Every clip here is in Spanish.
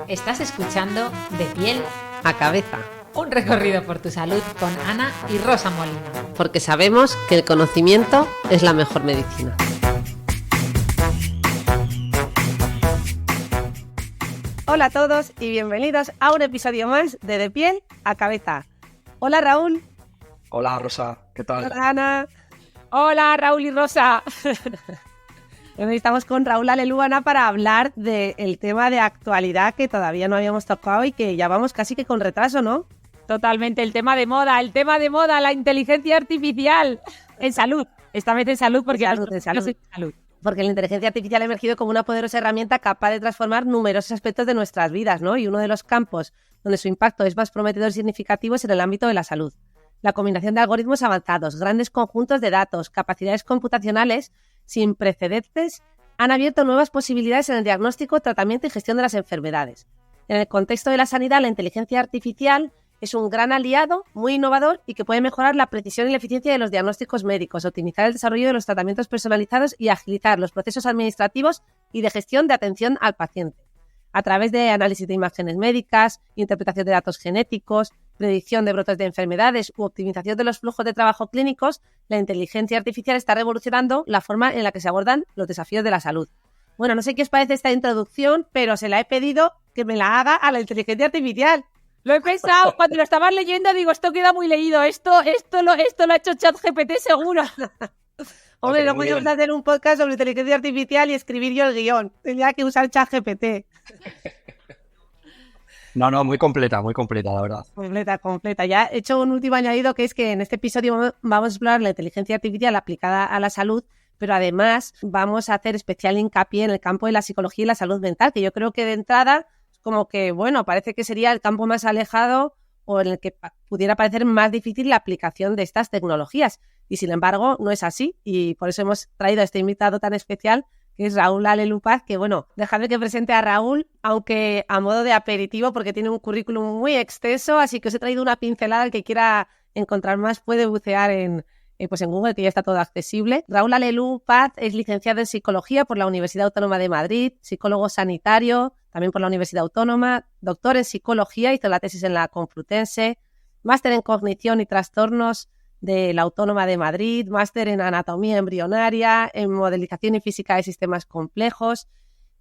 Estás escuchando De Piel a Cabeza, un recorrido por tu salud con Ana y Rosa Molina. Porque sabemos que el conocimiento es la mejor medicina. Hola a todos y bienvenidos a un episodio más de Piel a Cabeza. Hola Raúl. Hola Rosa, ¿qué tal? Hola Ana. Hola Raúl y Rosa. Hoy estamos con Raúl Alelúbana para hablar del tema de actualidad que todavía no habíamos tocado y que ya vamos casi que con retraso, ¿no? Totalmente, el tema de moda, la inteligencia artificial en salud. Esta vez en salud porque en salud. Porque la inteligencia artificial ha emergido como una poderosa herramienta capaz de transformar numerosos aspectos de nuestras vidas, ¿no? Y uno de los campos donde su impacto es más prometedor y significativo es en el ámbito de la salud. La combinación de algoritmos avanzados, grandes conjuntos de datos, capacidades computacionales sin precedentes han abierto nuevas posibilidades en el diagnóstico, tratamiento y gestión de las enfermedades. En el contexto de la sanidad, la inteligencia artificial es un gran aliado, muy innovador y que puede mejorar la precisión y la eficiencia de los diagnósticos médicos, optimizar el desarrollo de los tratamientos personalizados y agilizar los procesos administrativos y de gestión de atención al paciente. A través de análisis de imágenes médicas, interpretación de datos genéticos, predicción de brotes de enfermedades u optimización de los flujos de trabajo clínicos, la inteligencia artificial está revolucionando la forma en la que se abordan los desafíos de la salud. Bueno, no sé qué os parece esta introducción, pero se la he pedido que me la haga a la inteligencia artificial. Lo he pensado, cuando lo estabas leyendo digo, esto queda muy leído, esto lo ha hecho ChatGPT seguro. Hombre, no podemos hacer un podcast sobre inteligencia artificial y escribir yo el guión. Tenía que usar ChatGPT. No, muy completa, la verdad. Completa. Ya he hecho un último añadido, que es que en este episodio vamos a explorar la inteligencia artificial aplicada a la salud, pero además vamos a hacer especial hincapié en el campo de la psicología y la salud mental, que yo creo que de entrada, como que, bueno, parece que sería el campo más alejado o en el que pudiera parecer más difícil la aplicación de estas tecnologías. Y sin embargo, no es así. Y por eso hemos traído a este invitado tan especial, que es Raúl Alelúbana, que bueno, dejadme que presente a Raúl, aunque a modo de aperitivo, porque tiene un currículum muy extenso, así que os he traído una pincelada. El que quiera encontrar más puede bucear en Google, que ya está todo accesible. Raúl Alelúbana es licenciado en Psicología por la Universidad Autónoma de Madrid, psicólogo sanitario, también por la Universidad Autónoma, doctor en Psicología, hizo la tesis en la Complutense, máster en Cognición y Trastornos de la Autónoma de Madrid, máster en Anatomía Embrionaria, en Modelización y Física de Sistemas Complejos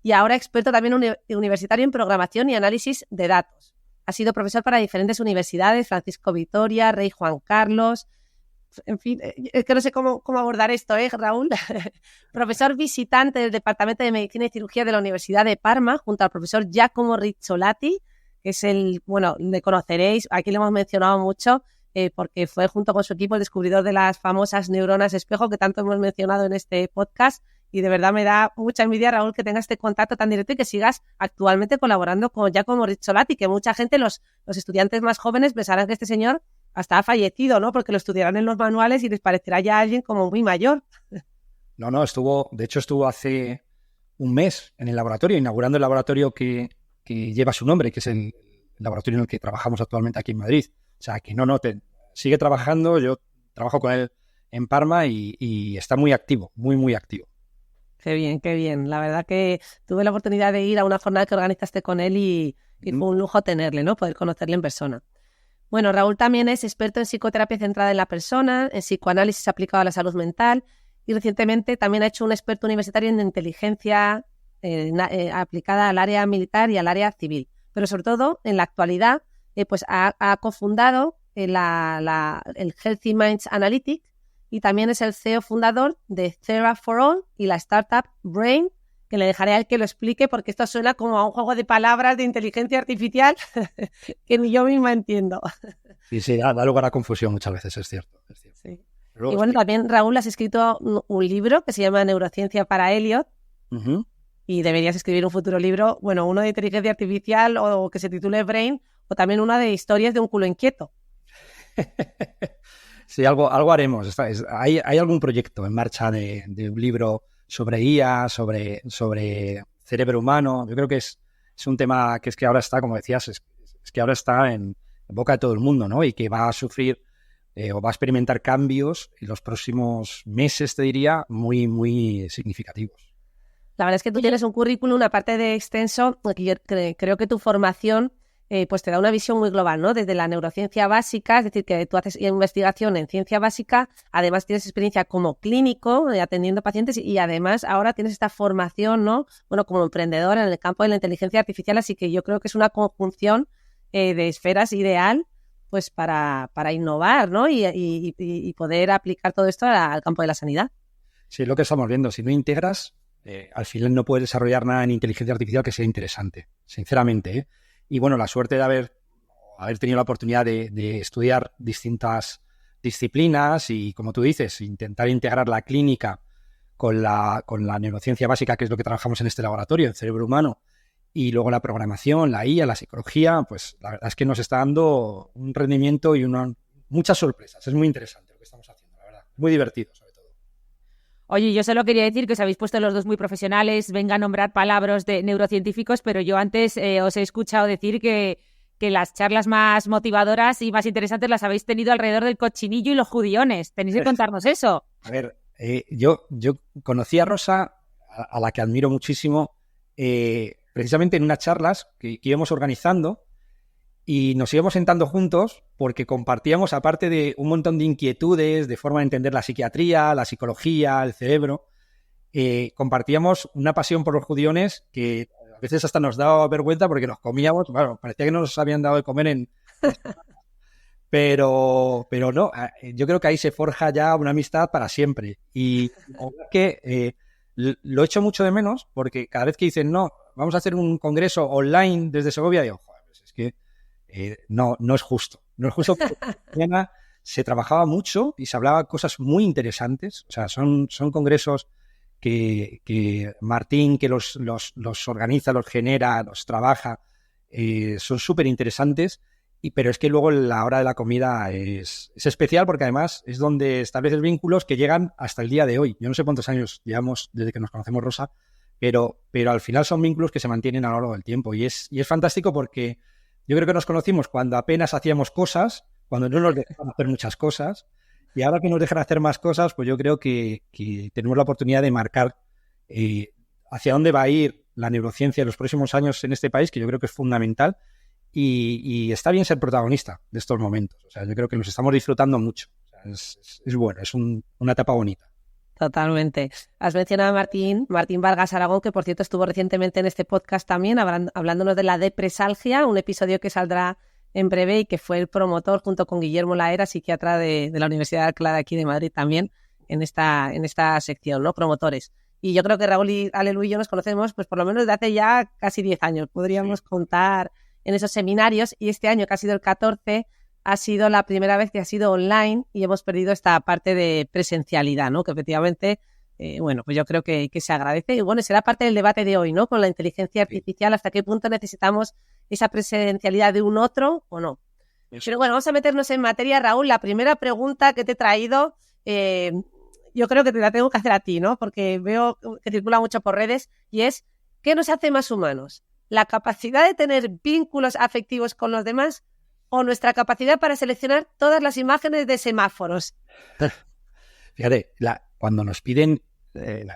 y ahora experto también universitario en Programación y Análisis de Datos. Ha sido profesor para diferentes universidades, Francisco Vitoria, Rey Juan Carlos. En fin, es que no sé cómo abordar esto, Raúl? Profesor visitante del Departamento de Medicina y Cirugía de la Universidad de Parma, junto al profesor Giacomo Rizzolatti, que es le conoceréis, aquí le hemos mencionado mucho, porque fue junto con su equipo el descubridor de las famosas neuronas espejo que tanto hemos mencionado en este podcast, y de verdad me da mucha envidia, Raúl, que tengas este contacto tan directo y que sigas actualmente colaborando con Giacomo Rizzolatti, que mucha gente, los estudiantes más jóvenes, pensarán que este señor hasta ha fallecido, ¿no? Porque lo estudiarán en los manuales y les parecerá ya alguien como muy mayor. No, estuvo hace un mes en el laboratorio, inaugurando el laboratorio que lleva su nombre, que es el laboratorio en el que trabajamos actualmente aquí en Madrid. O sea, que sigue trabajando, yo trabajo con él en Parma y está muy activo, muy activo. Qué bien. La verdad que tuve la oportunidad de ir a una jornada que organizaste con él y fue un lujo tenerle, ¿no? Poder conocerle en persona. Bueno, Raúl también es experto en psicoterapia centrada en la persona, en psicoanálisis aplicado a la salud mental y recientemente también ha hecho un experto universitario en inteligencia aplicada al área militar y al área civil. Pero sobre todo, en la actualidad, ha cofundado el Healthy Minds Analytics y también es el CEO fundador de Thera for All y la startup Brain, que le dejaré a él que lo explique porque esto suena como a un juego de palabras de inteligencia artificial que ni yo misma entiendo. Sí, da lugar a confusión muchas veces, es cierto. Sí. Y bueno, también Raúl, has escrito un libro que se llama Neurociencia para Elliot. Uh-huh. Y deberías escribir un futuro libro, uno de inteligencia artificial o que se titule Brain, o también uno de historias de un culo inquieto. Sí, algo haremos. Hay algún proyecto en marcha de un libro sobre IA, sobre cerebro humano. Yo creo que es un tema que es que ahora está, como decías, es que ahora está en boca de todo el mundo, ¿no? Y que va a sufrir o va a experimentar cambios en los próximos meses, te diría, muy significativos. La verdad es que tú tienes un currículum, aparte de extenso, que yo creo que tu formación pues te da una visión muy global, ¿no? Desde la neurociencia básica, es decir, que tú haces investigación en ciencia básica, además tienes experiencia como clínico, atendiendo pacientes, y además ahora tienes esta formación, ¿no? Bueno, como emprendedora en el campo de la inteligencia artificial, así que yo creo que es una conjunción de esferas ideal pues para innovar, ¿no? Y poder aplicar todo esto al campo de la sanidad. Sí, es lo que estamos viendo. Si no integras, al final no puedes desarrollar nada en inteligencia artificial que sea interesante, sinceramente, ¿eh? Y bueno, la suerte de haber tenido la oportunidad de estudiar distintas disciplinas y, como tú dices, intentar integrar la clínica con la neurociencia básica, que es lo que trabajamos en este laboratorio, el cerebro humano, y luego la programación, la IA, la psicología, pues la verdad es que nos está dando un rendimiento y muchas sorpresas. Es muy interesante lo que estamos haciendo, la verdad. Muy divertido, sobre todo. Oye, yo solo quería decir que os habéis puesto los dos muy profesionales, venga a nombrar palabras de neurocientíficos, pero yo antes os he escuchado decir que las charlas más motivadoras y más interesantes las habéis tenido alrededor del cochinillo y los judiones. Tenéis que contarnos eso. A ver, yo conocí a Rosa, a la que admiro muchísimo, precisamente en unas charlas que íbamos organizando, y nos íbamos sentando juntos porque compartíamos, aparte de un montón de inquietudes, de forma de entender la psiquiatría, la psicología, el cerebro, compartíamos una pasión por los judiones que a veces hasta nos daba vergüenza porque nos comíamos, bueno, parecía que nos habían dado de comer en... Pero no, yo creo que ahí se forja ya una amistad para siempre. Y que lo echo mucho de menos porque cada vez que dicen, no, vamos a hacer un congreso online desde Segovia, digo, joder, pues es que no es justo. No es justo porque mañana se trabajaba mucho y se hablaba cosas muy interesantes. O sea, son congresos que Martín, que los organiza, los genera, los trabaja, son súper interesantes. Pero es que luego la hora de la comida es especial porque además es donde estableces vínculos que llegan hasta el día de hoy. Yo no sé cuántos años llevamos desde que nos conocemos, Rosa, pero al final son vínculos que se mantienen a lo largo del tiempo. Y es fantástico porque yo creo que nos conocimos cuando apenas hacíamos cosas, cuando no nos dejaban hacer muchas cosas, y ahora que nos dejan hacer más cosas, pues yo creo que tenemos la oportunidad de marcar hacia dónde va a ir la neurociencia en los próximos años en este país, que yo creo que es fundamental, y está bien ser protagonista de estos momentos. O sea, yo creo que nos estamos disfrutando mucho. O sea, es bueno, es una etapa bonita. Totalmente. Has mencionado a Martín Vargas Aragón, que por cierto estuvo recientemente en este podcast también hablándonos de la depresalgia, un episodio que saldrá en breve y que fue el promotor junto con Guillermo Laera, psiquiatra de la Universidad de Alcalá de aquí de Madrid también, en esta sección, ¿no? Promotores. Y yo creo que Raúl y Alelu y yo nos conocemos pues por lo menos de hace ya casi 10 años. Podríamos contar en esos seminarios, y este año, que ha sido el 14, ha sido la primera vez que ha sido online y hemos perdido esta parte de presencialidad, ¿no? Que efectivamente, bueno, pues yo creo que se agradece. Y bueno, será parte del debate de hoy, ¿no? Con la inteligencia artificial, hasta qué punto necesitamos esa presencialidad de un otro o no. Pero bueno, vamos a meternos en materia, Raúl. La primera pregunta que te he traído, yo creo que te la tengo que hacer a ti, ¿no? Porque veo que circula mucho por redes, y es, ¿qué nos hace más humanos? ¿La capacidad de tener vínculos afectivos con los demás o nuestra capacidad para seleccionar todas las imágenes de semáforos? Fíjate, cuando nos piden,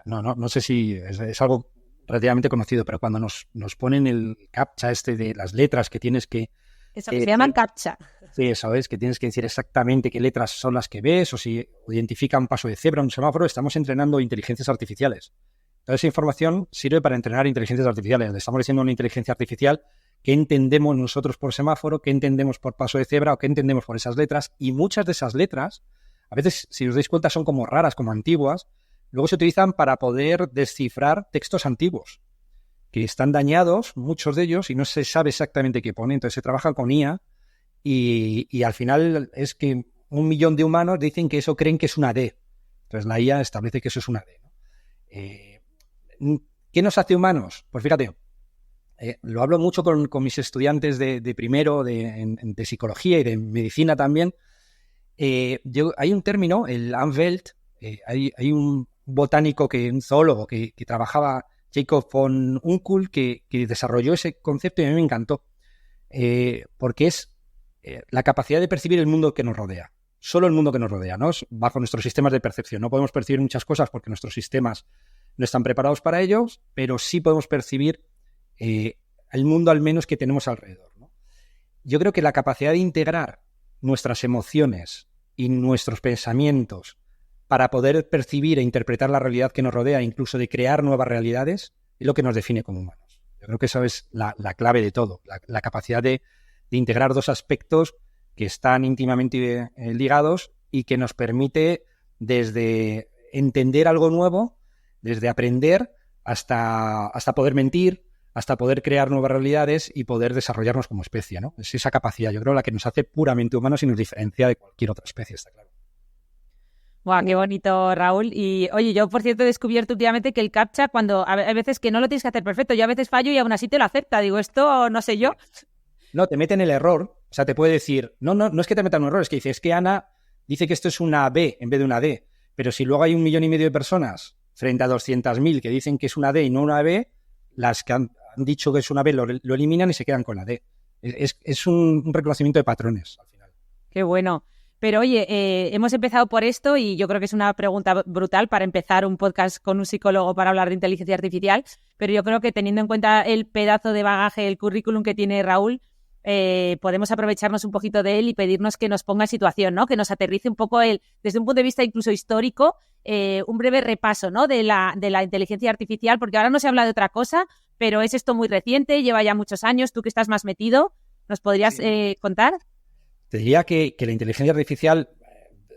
no sé si es algo relativamente conocido, pero cuando nos ponen el captcha de las letras que tienes que... Eso que se llaman captcha. Sí, eso es, que tienes que decir exactamente qué letras son las que ves, o si identifica un paso de cebra, un semáforo. Estamos entrenando inteligencias artificiales. Toda esa información sirve para entrenar inteligencias artificiales. Le estamos diciendo a una inteligencia artificial qué entendemos nosotros por semáforo, qué entendemos por paso de cebra o qué entendemos por esas letras. Y muchas de esas letras, a veces, si os dais cuenta, son como raras, como antiguas. Luego se utilizan para poder descifrar textos antiguos, que están dañados, muchos de ellos, y no se sabe exactamente qué pone. Entonces se trabaja con IA y al final es que 1 millón de humanos dicen que eso creen que es una D. Entonces la IA establece que eso es una D, ¿no? ¿Qué nos hace humanos? Pues fíjate, lo hablo mucho con mis estudiantes de primero, de psicología y de medicina también. Hay un término, el Anwelt, hay un botánico, un zoólogo que trabajaba, Jacob von Unckel, que desarrolló ese concepto y a mí me encantó, porque es la capacidad de percibir el mundo que nos rodea. Solo el mundo que nos rodea, ¿no? Bajo nuestros sistemas de percepción. No podemos percibir muchas cosas porque nuestros sistemas no están preparados para ellos, pero sí podemos percibir el mundo al menos que tenemos alrededor, ¿no? Yo creo que la capacidad de integrar nuestras emociones y nuestros pensamientos para poder percibir e interpretar la realidad que nos rodea, incluso de crear nuevas realidades, es lo que nos define como humanos. Yo creo que esa es la clave de todo, la capacidad de integrar dos aspectos que están íntimamente ligados y que nos permite desde entender algo nuevo, desde aprender hasta poder mentir, hasta poder crear nuevas realidades y poder desarrollarnos como especie, ¿no? Es esa capacidad, yo creo, la que nos hace puramente humanos y nos diferencia de cualquier otra especie, está claro. Guau, qué bonito, Raúl. Y oye, yo por cierto he descubierto últimamente que el CAPTCHA, cuando hay veces que no lo tienes que hacer perfecto, yo a veces fallo y aún así te lo acepta. Digo, esto no sé yo. No, te mete en el error, o sea, te puede decir, no es que te meta en un error, es que dice, es que Ana dice que esto es una B en vez de una D, pero si luego hay 1,5 millones de personas frente a 200.000 que dicen que es una D y no una B, las que han dicho que es una B lo eliminan y se quedan con la D. Es un reconocimiento de patrones al final. Qué bueno. Pero oye, hemos empezado por esto y yo creo que es una pregunta brutal para empezar un podcast con un psicólogo para hablar de inteligencia artificial, pero yo creo que teniendo en cuenta el pedazo de bagaje, el currículum que tiene Raúl, podemos aprovecharnos un poquito de él y pedirnos que nos ponga en situación, ¿no? Que nos aterrice un poco desde un punto de vista incluso histórico, un breve repaso, ¿no? de la inteligencia artificial, porque ahora no se habla de otra cosa, pero es esto muy reciente, lleva ya muchos años, tú que estás más metido, ¿nos podrías contar? Te diría que la inteligencia artificial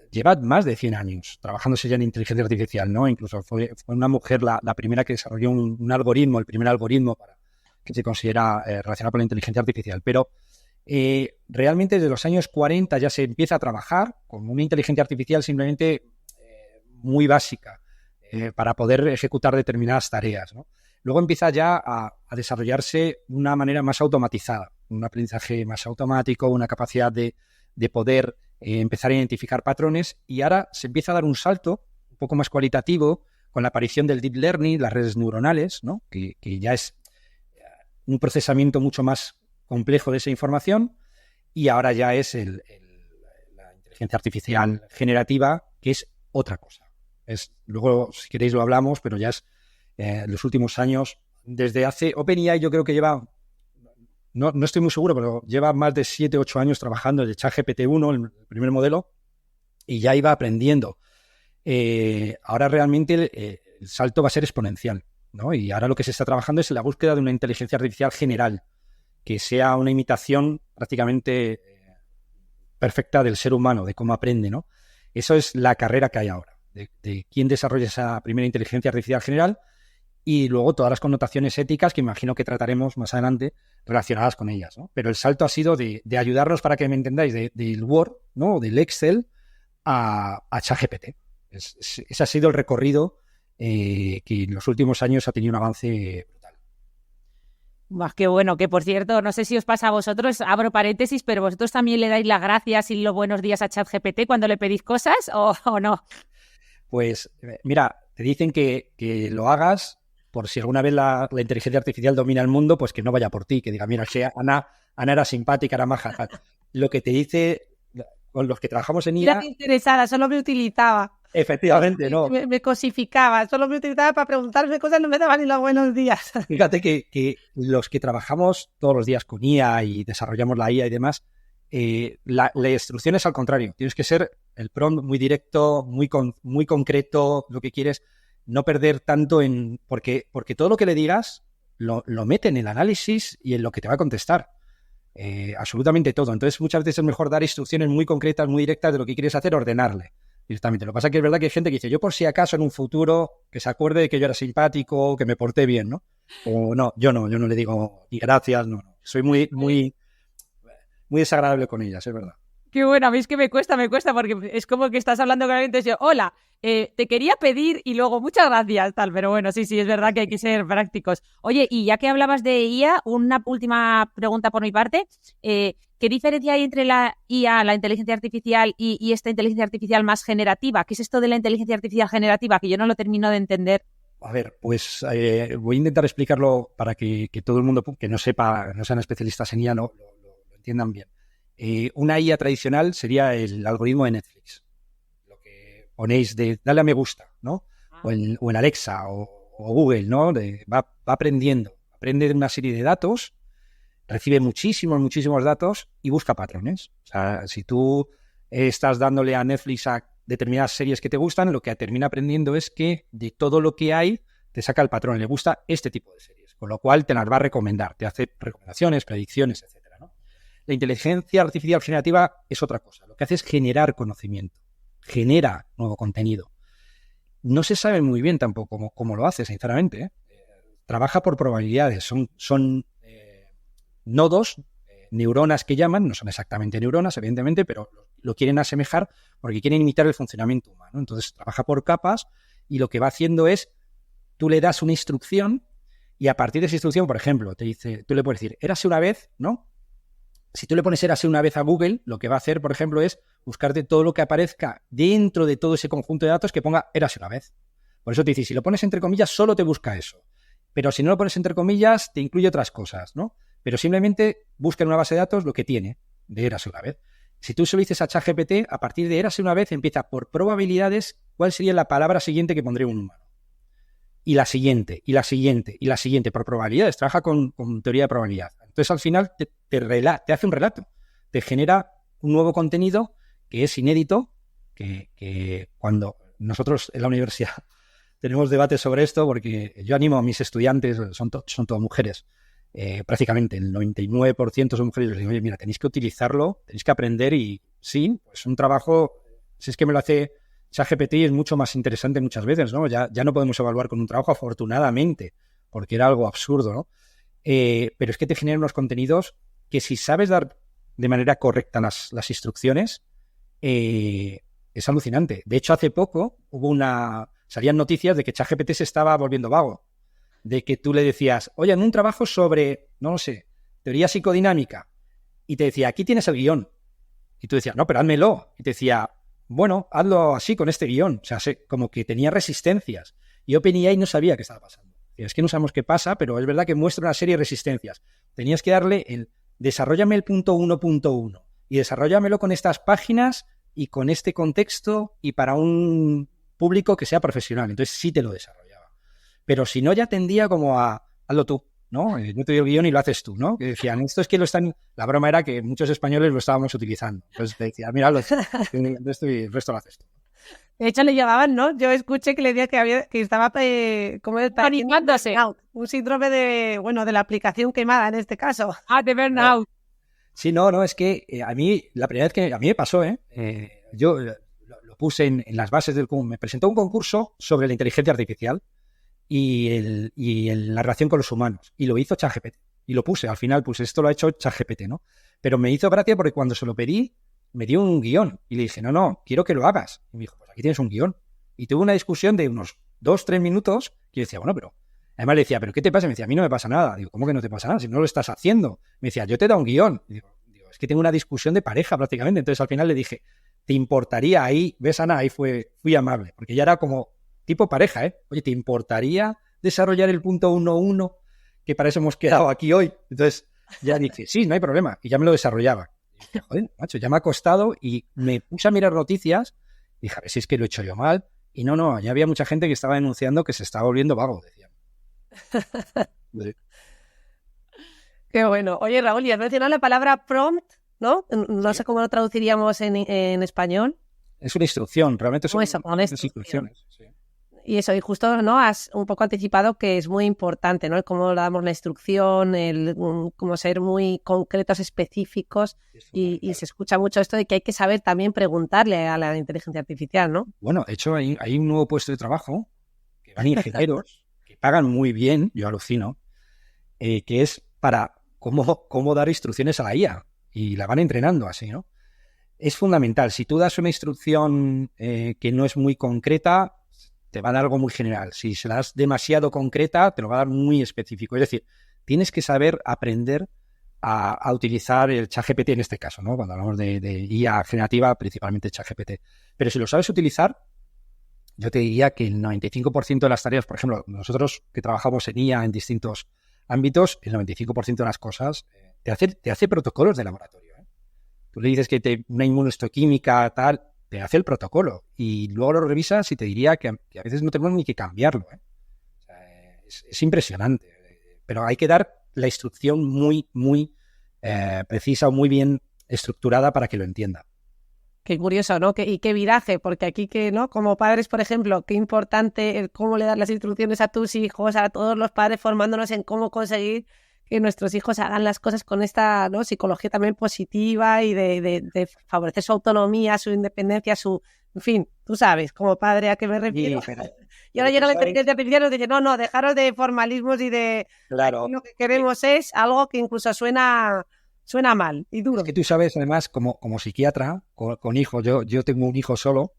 lleva más de 100 años trabajándose ya en inteligencia artificial, ¿no? Incluso fue una mujer la primera que desarrolló un algoritmo, el primer algoritmo que se considera relacionado con la inteligencia artificial. Pero realmente desde los años 40 ya se empieza a trabajar con una inteligencia artificial simplemente muy básica para poder ejecutar determinadas tareas, ¿no? Luego empieza ya a desarrollarse de una manera más automatizada, un aprendizaje más automático, una capacidad de poder empezar a identificar patrones, y ahora se empieza a dar un salto un poco más cualitativo con la aparición del deep learning, las redes neuronales, ¿no? que ya es un procesamiento mucho más complejo de esa información, y ahora ya es la inteligencia artificial generativa, que es otra cosa. Luego, si queréis, lo hablamos, pero ya es los últimos años, desde hace OpenAI, yo creo que lleva, no estoy muy seguro, pero lleva más de 7, 8 años trabajando desde ChatGPT-1, el primer modelo, y ya iba aprendiendo. Ahora realmente el salto va a ser exponencial, ¿no? Y ahora lo que se está trabajando es la búsqueda de una inteligencia artificial general, que sea una imitación prácticamente perfecta del ser humano, de cómo aprende, ¿no? Eso es la carrera que hay ahora, de quién desarrolla esa primera inteligencia artificial general, y luego todas las connotaciones éticas que imagino que trataremos más adelante relacionadas con ellas, ¿no? Pero el salto ha sido de ayudarnos, para que me entendáis, del Word, ¿no? Del Excel a ChatGPT. Ese ha sido el recorrido que en los últimos años ha tenido un avance brutal. Bah, qué bueno, que por cierto, no sé si os pasa a vosotros, abro paréntesis, pero vosotros también le dais las gracias y los buenos días a ChatGPT cuando le pedís cosas, ¿o no? Pues mira, te dicen que lo hagas por si alguna vez la inteligencia artificial domina el mundo, pues que no vaya por ti, que diga, mira, que Ana era simpática, era maja. Lo que te dice, con los que trabajamos en IA... Era interesada, solo me utilizaba. Efectivamente, no. Me cosificaba, solo me utilizaba para preguntarme cosas, no me daba ni los buenos días. Fíjate que los que trabajamos todos los días con IA y desarrollamos la IA y demás, la instrucción es al contrario. Tienes que ser el prompt muy directo, muy concreto, lo que quieres, no perder tanto porque todo lo que le digas lo mete en el análisis y en lo que te va a contestar. Absolutamente todo. Entonces muchas veces es mejor dar instrucciones muy concretas, muy directas de lo que quieres hacer, ordenarle directamente. Lo que pasa es que es verdad que hay gente que dice, yo por si acaso en un futuro que se acuerde de que yo era simpático, que me porté bien, ¿no? O no, yo no le digo ni gracias, no. Soy muy desagradable con ellas, es verdad. Qué bueno, a mí es que me cuesta, porque es como que estás hablando con alguien y te dice, hola, te quería pedir y luego muchas gracias, tal, pero bueno, sí, es verdad que hay que ser prácticos. Oye, y ya que hablabas de IA, una última pregunta por mi parte, ¿qué diferencia hay entre la IA, la inteligencia artificial, y esta inteligencia artificial más generativa? ¿Qué es esto de la inteligencia artificial generativa? Que yo no lo termino de entender. A ver, pues voy a intentar explicarlo para que todo el mundo que no sepa, no sean especialistas en IA, lo entiendan bien. Una IA tradicional sería el algoritmo de Netflix. Lo que ponéis de dale a me gusta, ¿no? O en Alexa o o Google, ¿no? Va aprendiendo, aprende de una serie de datos, recibe muchísimos datos y busca patrones. O sea, si tú estás dándole a Netflix a determinadas series que te gustan, lo que termina aprendiendo es que de todo lo que hay te saca el patrón, le gusta este tipo de series, con lo cual te las va a recomendar, te hace recomendaciones, predicciones, etcétera, ¿no? La inteligencia artificial generativa es otra cosa, lo que hace es generar conocimiento, genera nuevo contenido. No se sabe muy bien tampoco cómo lo hace, sinceramente, ¿eh? Trabaja por probabilidades, son nodos, neuronas que llaman, no son exactamente neuronas, evidentemente, pero lo quieren asemejar porque quieren imitar el funcionamiento humano. Entonces trabaja por capas y lo que va haciendo es, tú le das una instrucción y a partir de esa instrucción, por ejemplo, te dice, tú le puedes decir, érase una vez, ¿no? Si tú le pones érase una vez a Google, lo que va a hacer, por ejemplo, es buscarte todo lo que aparezca dentro de todo ese conjunto de datos que ponga érase una vez. Por eso te dice, si lo pones entre comillas, solo te busca eso. Pero si no lo pones entre comillas, te incluye otras cosas, ¿no? Pero simplemente busca en una base de datos lo que tiene de érase una vez. Si tú se lo dices a ChatGPT, a partir de érase una vez empieza por probabilidades cuál sería la palabra siguiente que pondría un humano. Y la siguiente, y la siguiente, y la siguiente, por probabilidades. Trabaja con teoría de probabilidad. Entonces, al final, te hace un relato. Te genera un nuevo contenido que es inédito, que cuando nosotros en la universidad tenemos debates sobre esto, porque yo animo a mis estudiantes, son todas mujeres, prácticamente el 99% son mujeres, les digo, oye, mira, tenéis que utilizarlo, tenéis que aprender y sí, pues un trabajo, si es que me lo hace ChatGPT, es mucho más interesante muchas veces, ¿no? Ya no podemos evaluar con un trabajo, afortunadamente, porque era algo absurdo, ¿no? Pero es que te generan unos contenidos que si sabes dar de manera correcta las instrucciones, es alucinante. De hecho, hace poco salían noticias de que ChatGPT se estaba volviendo vago. De que tú le decías, oye, en un trabajo sobre, no lo sé, teoría psicodinámica, y te decía, aquí tienes el guión. Y tú decías, no, pero házmelo. Y te decía, bueno, hazlo así con este guión. O sea, como que tenía resistencias. Y OpenAI no sabía qué estaba pasando. Es que no sabemos qué pasa, pero es verdad que muestra una serie de resistencias. Tenías que darle desarróllame el punto 1.1 y desarróllamelo con estas páginas y con este contexto y para un público que sea profesional. Entonces sí te lo desarrollaba. Pero si no, ya tendía como a hazlo tú, ¿no? Yo te doy el guión y lo haces tú, ¿no? Que decían, esto es que lo están... La broma era que muchos españoles lo estábamos utilizando. Entonces te decía, mira, esto y el resto lo haces tú. De hecho, le llegaban, ¿no? Yo escuché que le decía que estaba como animándose. Un síndrome de la aplicación quemada en este caso. De burnout. Sí, no, es que a mí, la primera vez que a mí me pasó, yo lo puse en las bases me presentó un concurso sobre la inteligencia artificial y la relación con los humanos. Y lo hizo ChatGPT. Y lo puse, al final puse, esto lo ha hecho ChatGPT, ¿no? Pero me hizo gracia porque cuando se lo pedí, me dio un guión. Y le dije, no, quiero que lo hagas. Y me dijo, pues aquí tienes un guión. Y tuve una discusión de unos 2-3 minutos que yo decía, bueno, pero... Además le decía, ¿pero qué te pasa? Y me decía, a mí no me pasa nada. Digo, ¿cómo que no te pasa nada? Si no lo estás haciendo. Me decía, yo te he dado un guión. Y digo, es que tengo una discusión de pareja prácticamente. Entonces al final le dije, ¿te importaría ahí? ¿Ves, Ana? Ahí fui amable. Porque ya era como tipo pareja, ¿eh? Oye, ¿te importaría desarrollar el punto 1.1? Que para eso hemos quedado aquí hoy. Entonces ya dije, sí, no hay problema. Y ya me lo desarrollaba. Y dije, joder, macho, ya me ha costado. Y me puse a mirar noticias. Y dije, a ver si es que lo he hecho yo mal. Y no, ya había mucha gente que estaba denunciando que se estaba volviendo vago, decían. Sí. Qué bueno. Oye, Raúl, y has mencionado la palabra prompt, ¿no? No sé cómo lo traduciríamos en español. Es una instrucción, realmente son instrucciones. Sí. Y eso, y justo, ¿no? Has un poco anticipado que es muy importante, ¿no? El cómo damos la instrucción, el cómo ser muy concretos, específicos, y se escucha mucho esto de que hay que saber también preguntarle a la inteligencia artificial, ¿no? Bueno, de hecho, hay un nuevo puesto de trabajo que van ingenieros, que pagan muy bien, yo alucino, que es para cómo dar instrucciones a la IA, y la van entrenando así, ¿no? Es fundamental. Si tú das una instrucción que no es muy concreta, te va a dar algo muy general. Si se la das demasiado concreta, te lo va a dar muy específico. Es decir, tienes que saber aprender a utilizar el ChatGPT en este caso, ¿no? Cuando hablamos de IA generativa, principalmente ChatGPT. Pero si lo sabes utilizar, yo te diría que el 95% de las tareas, por ejemplo, nosotros que trabajamos en IA en distintos ámbitos, el 95% de las cosas te hace protocolos de laboratorio. Tú le dices que una inmunohistoquímica, tal, te hace el protocolo y luego lo revisas y te diría que a veces no tenemos ni que cambiarlo. O sea, es impresionante. Pero hay que dar la instrucción muy, muy precisa o muy bien estructurada para que lo entienda. Qué curioso, ¿no? Y qué viraje, porque aquí que, ¿no? Como padres, por ejemplo, qué importante el cómo le das las instrucciones a tus hijos, a todos los padres formándonos en cómo conseguir que nuestros hijos hagan las cosas con esta, ¿no? Psicología también positiva y de favorecer su autonomía, su independencia, en fin, tú sabes, como padre a qué me refiero. Sí, Y ahora llega la inteligencia artificial y nos dice, no, dejaros de formalismos y de... claro. Lo que queremos es algo que incluso suena mal y duro. Es que tú sabes, además, como psiquiatra, con hijos, yo tengo un hijo solo,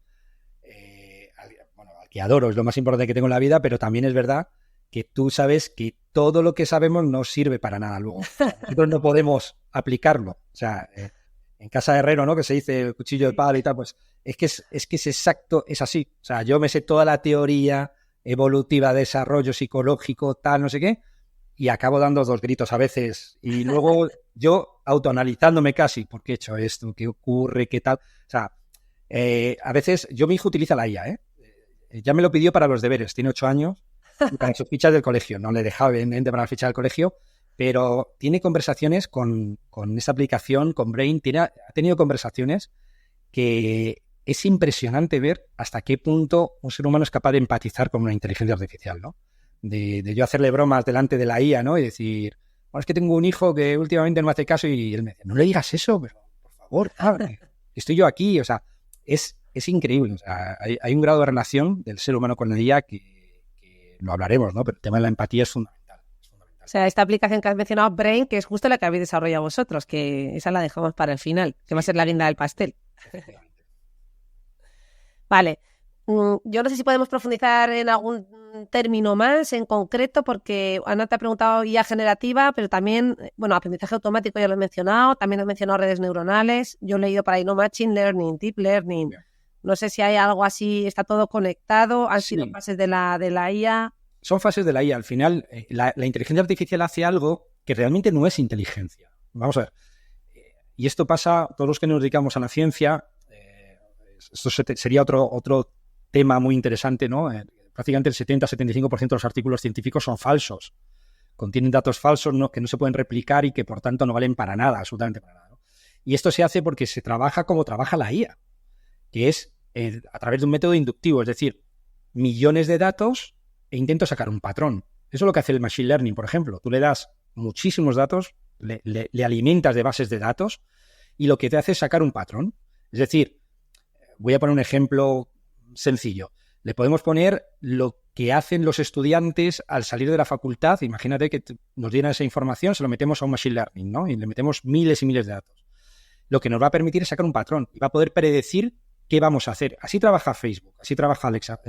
al que adoro, es lo más importante que tengo en la vida, pero también es verdad que tú sabes que todo lo que sabemos no sirve para nada luego. Nosotros no podemos aplicarlo. O sea, en casa de herrero, ¿no? Que se dice el cuchillo de palo y tal, pues es que es exacto, es así. O sea, yo me sé toda la teoría evolutiva, desarrollo psicológico, tal, no sé qué, y acabo dando 2 gritos a veces. Y luego yo autoanalizándome casi, ¿por qué he hecho esto? ¿Qué ocurre? ¿Qué tal? O sea, a veces mi hijo utiliza la IA, ya me lo pidió para los deberes, tiene 8 años, y para sus fichas del colegio. No le he dejado, evidentemente, para la ficha del colegio, pero tiene conversaciones con esta aplicación, con Brain, ha tenido conversaciones que es impresionante ver hasta qué punto un ser humano es capaz de empatizar con una inteligencia artificial, ¿no? De yo hacerle bromas delante de la IA, ¿no? Y decir, bueno, es que tengo un hijo que últimamente no me hace caso, y él me dice, no le digas eso, pero por favor, estoy yo aquí. O sea, es increíble. O sea, hay un grado de relación del ser humano con la IA que lo hablaremos, ¿no? Pero el tema de la empatía es fundamental. O sea, esta aplicación que has mencionado, Brain, que es justo la que habéis desarrollado vosotros, que esa la dejamos para el final, que va a ser la guinda del pastel. Vale. Yo no sé si podemos profundizar en algún término más en concreto, porque Ana te ha preguntado IA generativa, pero también, bueno, aprendizaje automático ya lo he mencionado, también has mencionado redes neuronales, yo he leído por ahí, ¿no? Machine Learning, Deep Learning. Bien. No sé si hay algo así, está todo conectado, han sido fases de la IA. Son fases de la IA. Al final, la inteligencia artificial hace algo que realmente no es inteligencia. Vamos a ver. Y esto pasa, todos los que nos dedicamos a la ciencia, esto sería otro tema muy interesante, ¿no? Prácticamente el 70-75% de los artículos científicos son falsos. Contienen datos falsos, ¿no? Que no se pueden replicar y que por tanto no valen para nada, absolutamente para nada, ¿no? Y esto se hace porque se trabaja como trabaja la IA, que es a través de un método inductivo, es decir, millones de datos e intento sacar un patrón. Eso es lo que hace el Machine Learning, por ejemplo. Tú le das muchísimos datos, le alimentas de bases de datos y lo que te hace es sacar un patrón. Es decir, voy a poner un ejemplo sencillo. Le podemos poner lo que hacen los estudiantes al salir de la facultad. Imagínate que nos dieran esa información, se lo metemos a un Machine Learning, ¿no? Y le metemos miles y miles de datos. Lo que nos va a permitir es sacar un patrón y va a poder predecir qué vamos a hacer. Así trabaja Facebook, así trabaja Alexa,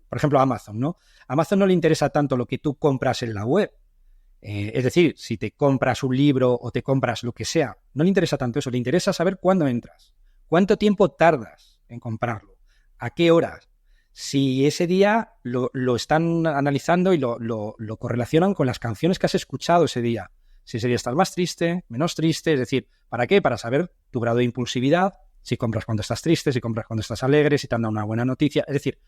por ejemplo, Amazon, ¿no? A Amazon no le interesa tanto lo que tú compras en la web. Es decir, si te compras un libro o te compras lo que sea, no le interesa tanto eso, le interesa saber cuándo entras, cuánto tiempo tardas en comprarlo, a qué horas, si ese día lo están analizando y lo correlacionan con las canciones que has escuchado ese día. Si ese día estás más triste, menos triste, es decir, ¿para qué? Para saber tu grado de impulsividad, si compras cuando estás triste, si compras cuando estás alegre, si te han dado una buena noticia. Es decir,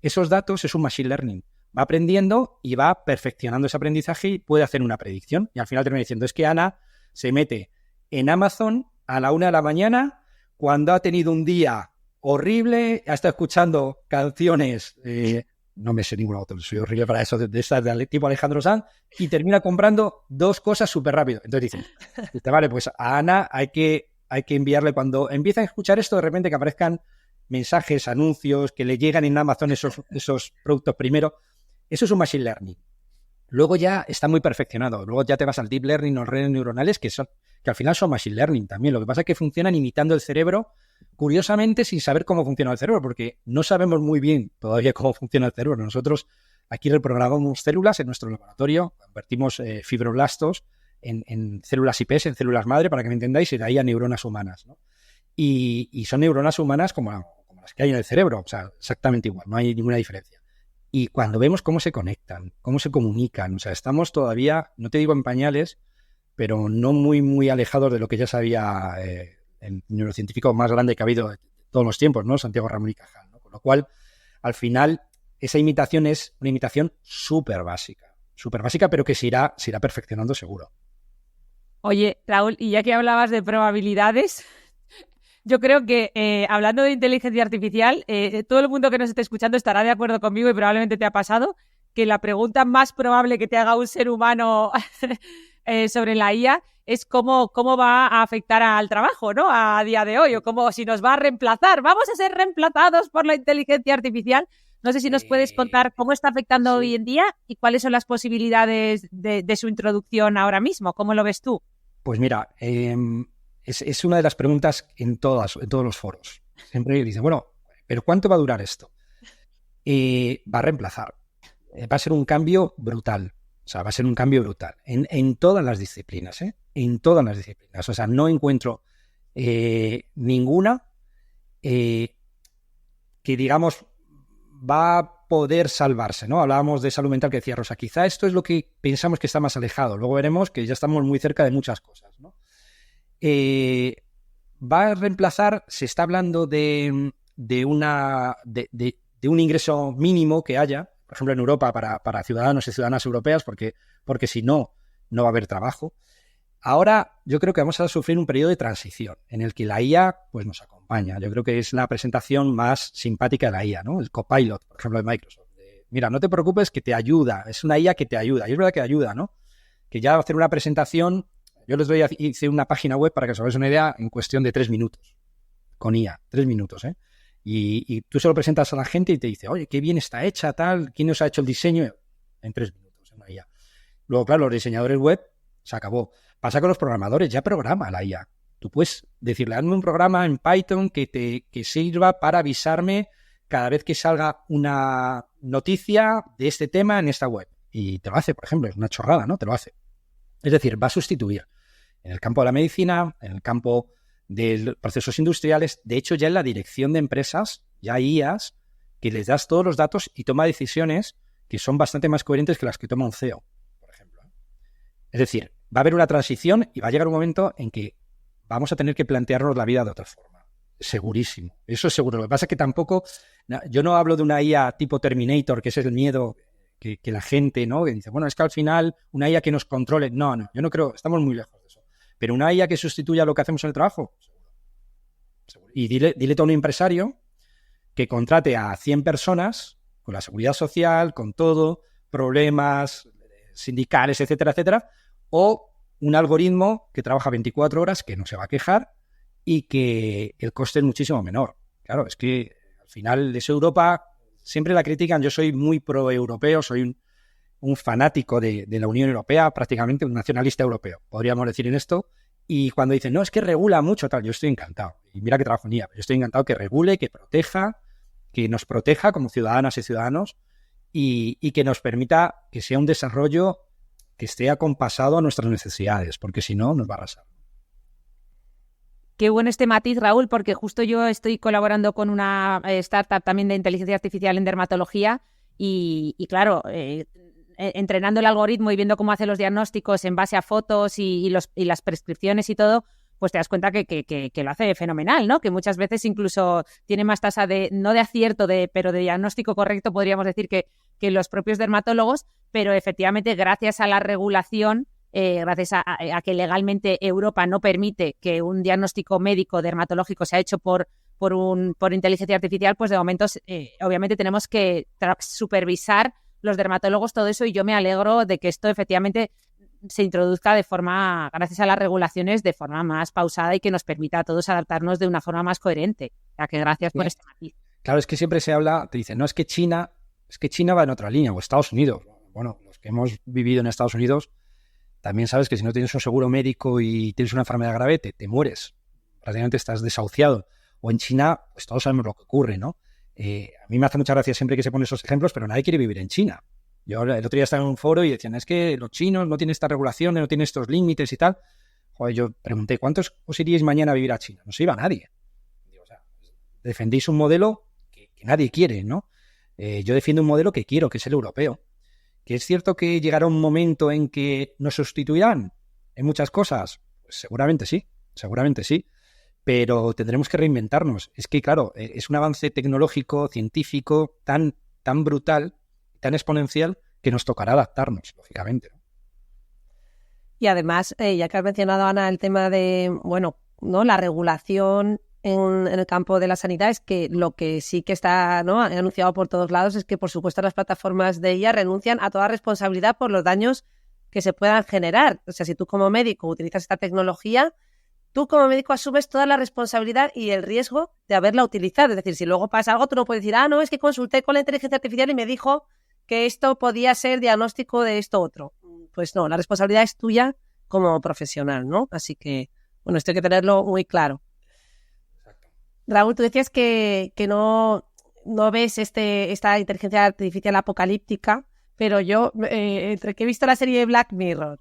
esos datos es un Machine Learning. Va aprendiendo y va perfeccionando ese aprendizaje y puede hacer una predicción. Y al final termina diciendo, es que Ana se mete en Amazon a la 1 de la mañana cuando ha tenido un día horrible, ha estado escuchando canciones, no me sé ninguna otra, soy horrible para eso, de estas de tipo Alejandro Sanz, y termina comprando 2 cosas súper rápido. Entonces dice, vale, pues a Ana hay que enviarle, cuando empieza a escuchar esto, de repente que aparezcan mensajes, anuncios, que le llegan en Amazon esos productos primero. Eso es un Machine Learning. Luego ya está muy perfeccionado. Luego ya te vas al Deep Learning o redes neuronales, que al final son Machine Learning también. Lo que pasa es que funcionan imitando el cerebro, curiosamente sin saber cómo funciona el cerebro, porque no sabemos muy bien todavía cómo funciona el cerebro. Nosotros aquí reprogramamos células en nuestro laboratorio, convertimos fibroblastos en células iPS, en células madre, para que me entendáis, y de ahí a neuronas humanas, ¿no? Y son neuronas humanas como las que hay en el cerebro, o sea, exactamente igual, no hay ninguna diferencia. Y cuando vemos cómo se conectan, cómo se comunican, o sea, estamos todavía, no te digo en pañales, pero no muy, muy alejados de lo que ya sabía el neurocientífico más grande que ha habido de todos los tiempos, ¿no? Santiago Ramón y Cajal, ¿no? Con lo cual, al final, esa imitación es una imitación súper básica. súper básica, pero que se irá perfeccionando seguro. Oye, Raúl, y ya que hablabas de probabilidades, yo creo que hablando de inteligencia artificial, todo el mundo que nos esté escuchando estará de acuerdo conmigo y probablemente te ha pasado que la pregunta más probable que te haga un ser humano sobre la IA es cómo va a afectar al trabajo, ¿no? A día de hoy, o cómo si nos va a reemplazar. ¿Vamos a ser reemplazados por la inteligencia artificial? No sé si nos puedes contar cómo está afectando hoy en día y cuáles son las posibilidades de su introducción ahora mismo. ¿Cómo lo ves tú? Pues mira, es una de las preguntas en todos los foros. Siempre dicen, bueno, ¿pero cuánto va a durar esto? Va a reemplazar. Va a ser un cambio brutal. O sea, va a ser un cambio brutal. En todas las disciplinas, ¿eh? En todas las disciplinas. O sea, no encuentro ninguna que, digamos, va a poder salvarse, ¿no? Hablábamos de salud mental que decía Rosa. Quizá esto es lo que pensamos que está más alejado. Luego veremos que ya estamos muy cerca de muchas cosas, ¿no? Va a reemplazar, se está hablando de un ingreso mínimo que haya, por ejemplo, en Europa para ciudadanos y ciudadanas europeas, porque si no, no va a haber trabajo. Ahora yo creo que vamos a sufrir un periodo de transición en el que la IA pues, nos acompaña. Yo creo que es la presentación más simpática de la IA, ¿no? El Copilot, por ejemplo, de Microsoft. Mira, no te preocupes que te ayuda, es una IA que te ayuda. Y es verdad que ayuda, ¿no? Que ya hacer una presentación, yo les hice una página web para que os hagáis una idea en cuestión de 3 minutos, con IA, 3 minutos, ¿eh? Y tú se lo presentas a la gente y te dice, oye, qué bien está hecha, tal, ¿quién nos ha hecho el diseño? En 3 minutos, en una IA. Luego, claro, los diseñadores web, se acabó. Pasa con los programadores, ya programa la IA. Tú puedes decirle, hazme un programa en Python que sirva para avisarme cada vez que salga una noticia de este tema en esta web. Y te lo hace, por ejemplo, es una chorrada, ¿no? Te lo hace. Es decir, va a sustituir en el campo de la medicina, en el campo de procesos industriales. De hecho, ya en la dirección de empresas, ya hay IAs que les das todos los datos y toma decisiones que son bastante más coherentes que las que toma un CEO, por ejemplo. Es decir, va a haber una transición y va a llegar un momento en que vamos a tener que plantearnos la vida de otra forma. Segurísimo. Eso es seguro. Lo que pasa es que tampoco... Yo no hablo de una IA tipo Terminator, que ese es el miedo que la gente, ¿no? Que dice, bueno, es que al final una IA que nos controle... No, yo no creo... Estamos muy lejos de eso. Pero una IA que sustituya lo que hacemos en el trabajo... Seguro. Y dile a un empresario que contrate a 100 personas con la seguridad social, con todo, problemas sindicales, etcétera, etcétera, o un algoritmo que trabaja 24 horas, que no se va a quejar y que el coste es muchísimo menor. Claro, es que al final es Europa, siempre la critican, yo soy muy pro-europeo, soy un fanático de la Unión Europea, prácticamente un nacionalista europeo, podríamos decir en esto, y cuando dicen, no, es que regula mucho, tal, yo estoy encantado. Y mira que trabajo en IA, yo estoy encantado que regule, que proteja, que nos proteja como ciudadanas y ciudadanos y que nos permita que sea un desarrollo que esté acompasado a nuestras necesidades, porque si no, nos va a arrasar. Qué bueno este matiz, Raúl, porque justo yo estoy colaborando con una startup también de inteligencia artificial en dermatología y claro, entrenando el algoritmo y viendo cómo hace los diagnósticos en base a fotos y las prescripciones y todo, pues te das cuenta que lo hace fenomenal, ¿no? Que muchas veces incluso tiene más tasa no de acierto, pero de diagnóstico correcto, podríamos decir que los propios dermatólogos, pero efectivamente gracias a la regulación, gracias a que legalmente Europa no permite que un diagnóstico médico dermatológico sea hecho por inteligencia artificial, pues de momento obviamente tenemos que supervisar los dermatólogos todo eso y yo me alegro de que esto efectivamente se introduzca gracias a las regulaciones, de forma más pausada y que nos permita a todos adaptarnos de una forma más coherente. O sea que gracias por este matiz. Claro, es que siempre se habla, te dicen, no, es que China va en otra línea, o Estados Unidos. Bueno, los que hemos vivido en Estados Unidos, también sabes que si no tienes un seguro médico y tienes una enfermedad grave, te mueres. Prácticamente estás desahuciado. O en China, pues todos sabemos lo que ocurre, ¿no? A mí me hace mucha gracia siempre que se ponen esos ejemplos, pero nadie quiere vivir en China. Yo el otro día estaba en un foro y decían, es que los chinos no tienen estas regulaciones, no tienen estos límites y tal. Joder, yo pregunté, ¿cuántos os iríais mañana a vivir a China? No se iba nadie. O sea, defendéis un modelo que nadie quiere, ¿no? Yo defiendo un modelo que quiero, que es el europeo. ¿Que es cierto que llegará un momento en que nos sustituirán en muchas cosas? Pues seguramente sí, pero tendremos que reinventarnos. Es que, claro, es un avance tecnológico, científico, tan brutal, tan exponencial, que nos tocará adaptarnos, lógicamente, ¿no? Y además, ya que has mencionado, Ana, el tema de, bueno, ¿no? La regulación en el campo de la sanidad, es que lo que sí que está, ¿no? Anunciado por todos lados es que, por supuesto, las plataformas de IA renuncian a toda responsabilidad por los daños que se puedan generar. O sea, si tú como médico utilizas esta tecnología, tú como médico asumes toda la responsabilidad y el riesgo de haberla utilizado. Es decir, si luego pasa algo, tú no puedes decir, no, es que consulté con la inteligencia artificial y me dijo que esto podía ser diagnóstico de esto otro. Pues no, la responsabilidad es tuya como profesional, ¿no? Así que, bueno, esto hay que tenerlo muy claro. Exacto. Raúl, tú decías que no ves esta inteligencia artificial apocalíptica, pero yo, entre que he visto la serie de Black Mirror,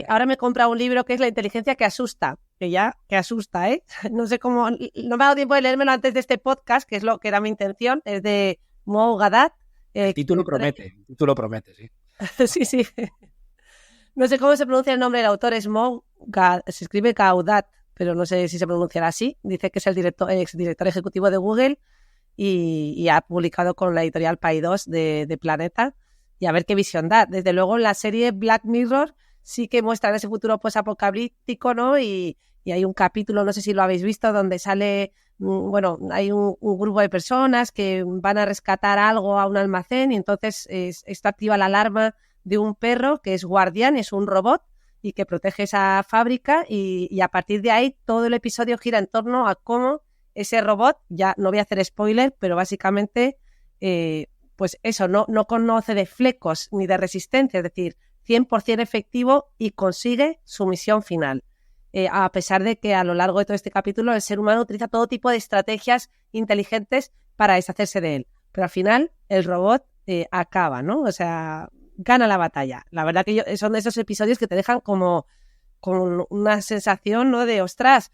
ahora me he comprado un libro que es La inteligencia que asusta, que asusta, ¿eh? No sé cómo, no me ha dado tiempo de leérmelo antes de este podcast, que es lo que era mi intención, es de Mo Gaddad. El título promete, sí. Sí, sí. No sé cómo se pronuncia el nombre del autor, es se escribe Gaudat, pero no sé si se pronunciará así. Dice que es el exdirector ejecutivo de Google y ha publicado con la editorial Paidós de Planeta. Y a ver qué visión da. Desde luego, la serie Black Mirror sí que muestra ese futuro posapocalíptico, ¿no? Y hay un capítulo, no sé si lo habéis visto, donde sale, bueno, hay un grupo de personas que van a rescatar algo a un almacén y entonces esto activa la alarma de un perro que es guardián, es un robot y que protege esa fábrica y a partir de ahí todo el episodio gira en torno a cómo ese robot, ya no voy a hacer spoiler, pero básicamente pues eso, no conoce de flecos ni de resistencia, es decir, 100% efectivo y consigue su misión final. A pesar de que a lo largo de todo este capítulo el ser humano utiliza todo tipo de estrategias inteligentes para deshacerse de él. Pero al final el robot acaba, ¿no? O sea, gana la batalla. La verdad que son de esos episodios que te dejan como con una sensación, ¿no? De, ostras,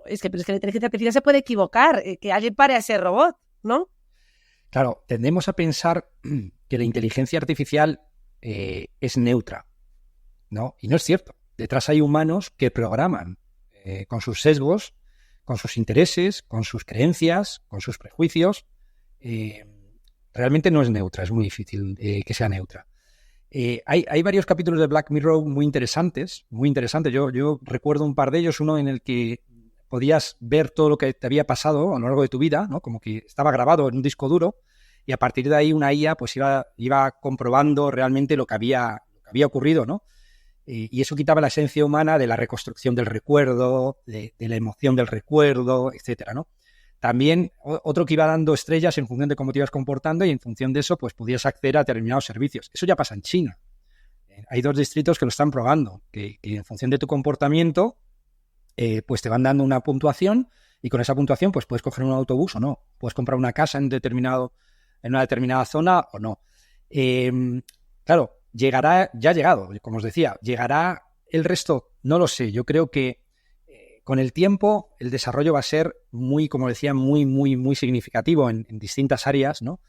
pero es que la inteligencia artificial se puede equivocar, que alguien pare a ese robot, ¿no? Claro, tendemos a pensar que la inteligencia artificial es neutra, ¿no? Y no es cierto. Detrás hay humanos que programan con sus sesgos, con sus intereses, con sus creencias, con sus prejuicios. Realmente no es neutra, es muy difícil que sea neutra. Hay varios capítulos de Black Mirror muy interesantes, muy interesantes. Yo recuerdo un par de ellos, uno en el que podías ver todo lo que te había pasado a lo largo de tu vida, ¿no? Como que estaba grabado en un disco duro y a partir de ahí una IA pues iba comprobando realmente lo que había ocurrido, ¿no? Y eso quitaba la esencia humana de la reconstrucción del recuerdo, de la emoción del recuerdo, etcétera, ¿no? También otro que iba dando estrellas en función de cómo te ibas comportando y en función de eso pues podías acceder a determinados servicios. Eso ya pasa en China. Hay 2 distritos que lo están probando, que en función de tu comportamiento pues te van dando una puntuación y con esa puntuación pues puedes coger un autobús o no, puedes comprar una casa en una determinada zona o no. Claro, ya ha llegado, como os decía, llegará el resto, no lo sé. Yo creo que con el tiempo el desarrollo va a ser muy, como decía, muy, muy, muy significativo en distintas áreas, ¿no?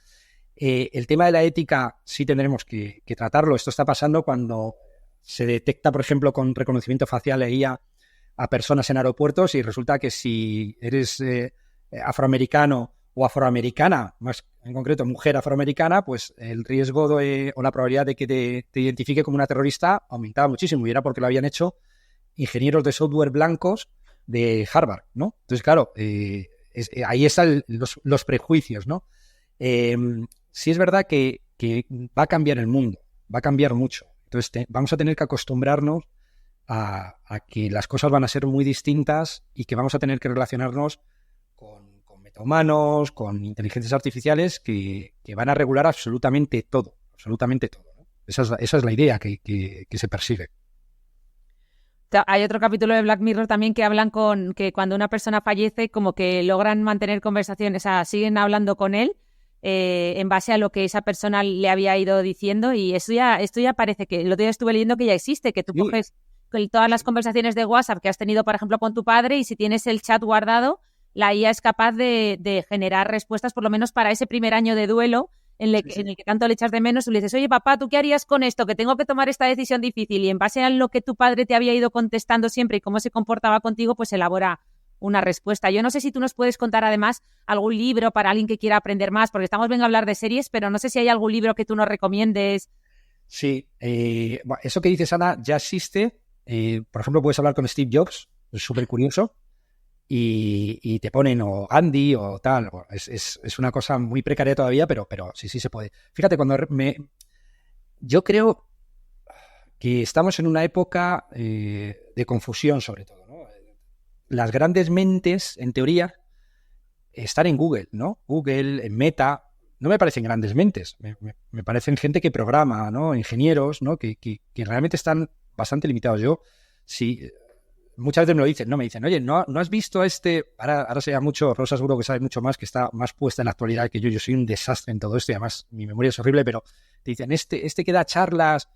El tema de la ética sí tendremos que tratarlo. Esto está pasando cuando se detecta, por ejemplo, con reconocimiento facial e IA a personas en aeropuertos y resulta que si eres afroamericano o afroamericana, más en concreto mujer afroamericana, pues el riesgo o la probabilidad de que te identifique como una terrorista aumentaba muchísimo y era porque lo habían hecho ingenieros de software blancos de Harvard, ¿no? Entonces, claro, ahí están los prejuicios, ¿no? Sí es verdad que va a cambiar el mundo, va a cambiar mucho. Entonces vamos a tener que acostumbrarnos a que las cosas van a ser muy distintas y que vamos a tener que relacionarnos con metahumanos, con inteligencias artificiales que van a regular absolutamente todo, ¿no? Esa es la idea que se persigue. Hay otro capítulo de Black Mirror también que hablan con que cuando una persona fallece como que logran mantener conversaciones, o sea, siguen hablando con él en base a lo que esa persona le había ido diciendo y esto ya parece que, el otro día estuve leyendo que ya existe, que tú coges todas las conversaciones de WhatsApp que has tenido, por ejemplo, con tu padre y si tienes el chat guardado, la IA es capaz de generar respuestas por lo menos para ese primer año de duelo en el que tanto le echas de menos, tú le dices, oye papá, ¿tú qué harías con esto? Que tengo que tomar esta decisión difícil y en base a lo que tu padre te había ido contestando siempre y cómo se comportaba contigo, pues elabora una respuesta. Yo no sé si tú nos puedes contar además algún libro para alguien que quiera aprender más, porque venga a hablar de series, pero no sé si hay algún libro que tú nos recomiendes. Sí, eso que dices, Ana, ya existe. Por ejemplo, puedes hablar con Steve Jobs, es súper curioso, y te ponen o Andy o tal. Es una cosa muy precaria todavía, pero sí se puede. Fíjate, yo creo que estamos en una época de confusión, sobre todo, ¿no? Las grandes mentes, en teoría, están en Google, ¿no? Google, en Meta. No me parecen grandes mentes, me parecen gente que programa, ¿no? Ingenieros, ¿no? Que realmente están bastante limitados. Yo, sí, muchas veces me lo dicen, ¿no? Me dicen, oye, ¿no has visto a este? Ahora se llama mucho, Rosa seguro que sabe mucho más, que está más puesta en la actualidad que yo. Yo soy un desastre en todo esto y además mi memoria es horrible, pero te dicen, este que da charlas,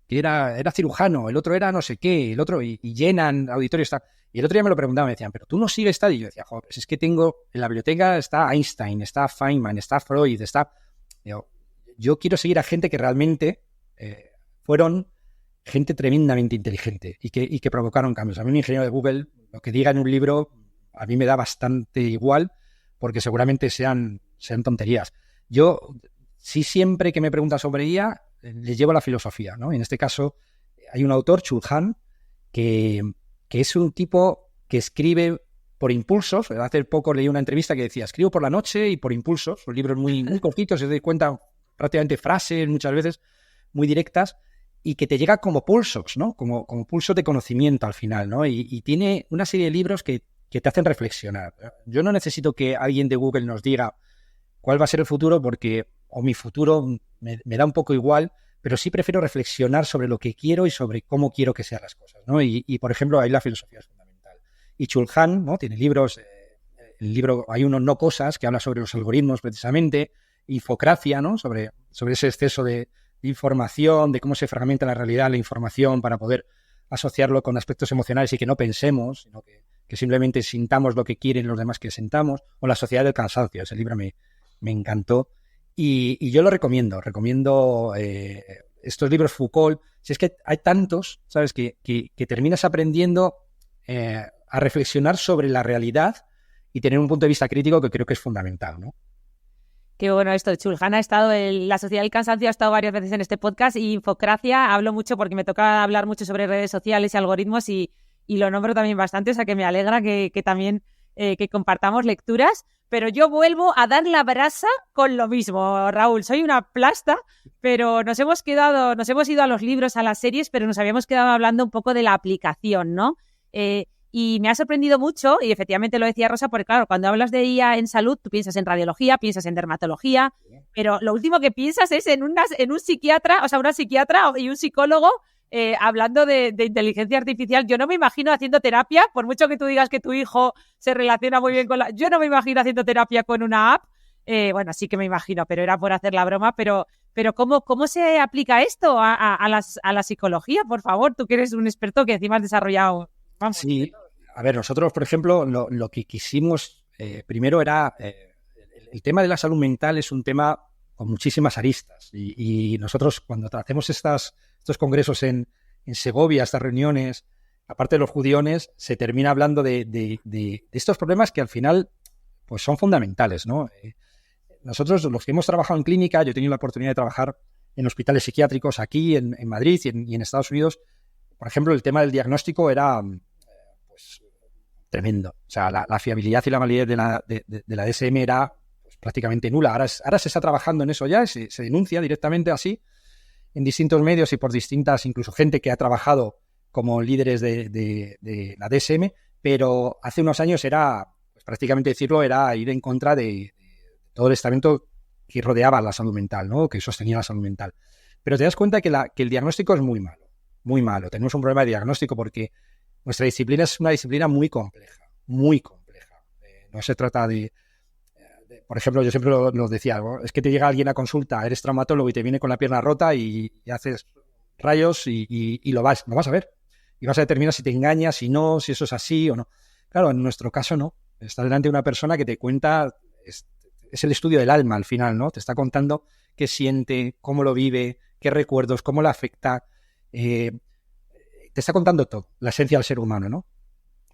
que era cirujano, el otro era no sé qué, el otro, y llenan auditorios, está. Y el otro día me lo preguntaban, me decían, pero tú no sigues tal. Y yo decía, joder, pues es que tengo, en la biblioteca está Einstein, está Feynman, está Freud, está... Yo quiero seguir a gente que realmente fueron gente tremendamente inteligente y que provocaron cambios. A mí un ingeniero de Google, lo que diga en un libro, a mí me da bastante igual, porque seguramente sean tonterías. Yo, sí, siempre que me preguntan sobre IA, les llevo la filosofía, ¿no? En este caso, hay un autor, Chul Han, que es un tipo que escribe por impulsos. Hace poco leí una entrevista que decía, escribo por la noche y por impulsos. Son libros muy, muy cortitos, se doy cuenta prácticamente frases, muchas veces muy directas, y que te llega como pulsos, ¿no? Como pulsos de conocimiento al final, ¿no? Y tiene una serie de libros que te hacen reflexionar. Yo no necesito que alguien de Google nos diga cuál va a ser el futuro, o mi futuro me da un poco igual, pero sí prefiero reflexionar sobre lo que quiero y sobre cómo quiero que sean las cosas, ¿no? Y por ejemplo, ahí la filosofía es fundamental. Y Chul Han, ¿no? Tiene libros, el libro, hay uno, No Cosas, que habla sobre los algoritmos precisamente, Infocracia, ¿no? Sobre ese exceso de información, de cómo se fragmenta la realidad, la información, para poder asociarlo con aspectos emocionales y que no pensemos, sino que simplemente sintamos lo que quieren los demás que sintamos, o La sociedad del cansancio. Ese libro me encantó. Y yo lo recomiendo estos libros Foucault. Si es que hay tantos, ¿sabes? Que terminas aprendiendo a reflexionar sobre la realidad y tener un punto de vista crítico que creo que es fundamental, ¿no? Qué bueno esto. Chul Han ha estado en La sociedad del cansancio, ha estado varias veces en este podcast, y Infocracia hablo mucho porque me toca hablar mucho sobre redes sociales y algoritmos, y lo nombro también bastante, o sea que me alegra que también que compartamos lecturas. Pero yo vuelvo a dar la brasa con lo mismo, Raúl. Soy una plasta, pero nos hemos ido a los libros, a las series, pero nos habíamos quedado hablando un poco de la aplicación, ¿no? Y me ha sorprendido mucho, y efectivamente lo decía Rosa, porque claro, cuando hablas de IA en salud, tú piensas en radiología, piensas en dermatología, pero lo último que piensas es en un psiquiatra, o sea, una psiquiatra y un psicólogo hablando de inteligencia artificial. Yo no me imagino haciendo terapia, por mucho que tú digas que tu hijo se relaciona muy bien con yo no me imagino haciendo terapia con una app. Bueno, sí que me imagino, pero era por hacer la broma. Pero ¿cómo se aplica esto a la psicología? Por favor, tú que eres un experto que encima has desarrollado... Vamos. Sí, a ver, nosotros, por ejemplo, lo que quisimos primero era... el tema de la salud mental es un tema con muchísimas aristas, y nosotros cuando hacemos estos congresos en Segovia, estas reuniones, aparte de los judiones, se termina hablando de estos problemas que al final pues son fundamentales, ¿no? Nosotros, los que hemos trabajado en clínica, yo he tenido la oportunidad de trabajar en hospitales psiquiátricos aquí en Madrid y en Estados Unidos. Por ejemplo, el tema del diagnóstico era pues tremendo. O sea, la fiabilidad y la validez de la DSM era pues prácticamente nula. Ahora se está trabajando en eso ya, se denuncia directamente así en distintos medios y por distintas, incluso gente que ha trabajado como líderes de la DSM, pero hace unos años era, pues prácticamente decirlo, era ir en contra de todo el estamento que rodeaba la salud mental, ¿no? Que sostenía la salud mental. Pero te das cuenta que el diagnóstico es muy malo, muy malo. Tenemos un problema de diagnóstico porque nuestra disciplina es una disciplina muy compleja, muy compleja. No se trata por ejemplo, yo siempre lo decía, ¿no? Es que te llega alguien a consulta, eres traumatólogo y te viene con la pierna rota y haces rayos y lo vas a ver. Y vas a determinar si te engañas, si no, si eso es así o no. Claro, en nuestro caso no. Estás delante de una persona que te cuenta, es el estudio del alma al final, ¿no? Te está contando qué siente, cómo lo vive, qué recuerdos, cómo le afecta. Te está contando todo, la esencia del ser humano, ¿no?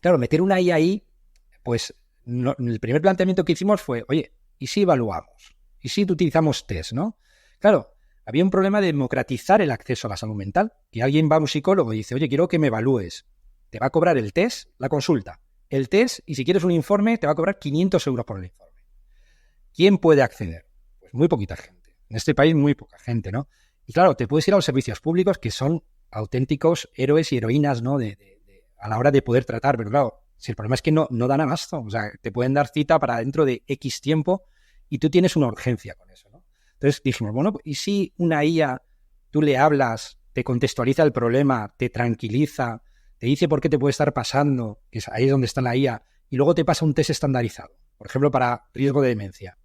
Claro, meter una IA ahí, pues no, el primer planteamiento que hicimos fue, oye, ¿y si evaluamos? ¿Y si utilizamos test, no? Claro, había un problema de democratizar el acceso a la salud mental. Que alguien va a un psicólogo y dice, oye, quiero que me evalúes. Te va a cobrar el test, la consulta, el test, y si quieres un informe, te va a cobrar 500 euros por el informe. ¿Quién puede acceder? Pues muy poquita gente. En este país, muy poca gente, ¿no? Y claro, te puedes ir a los servicios públicos, que son auténticos héroes y heroínas, ¿no? A la hora de poder tratar, pero claro, si el problema es que no dan abasto, o sea, te pueden dar cita para dentro de X tiempo y tú tienes una urgencia con eso, ¿no? Entonces dijimos, bueno, ¿y si una IA, tú le hablas, te contextualiza el problema, te tranquiliza, te dice por qué te puede estar pasando, que ahí es donde está la IA, y luego te pasa un test estandarizado, por ejemplo, para riesgo de demencia?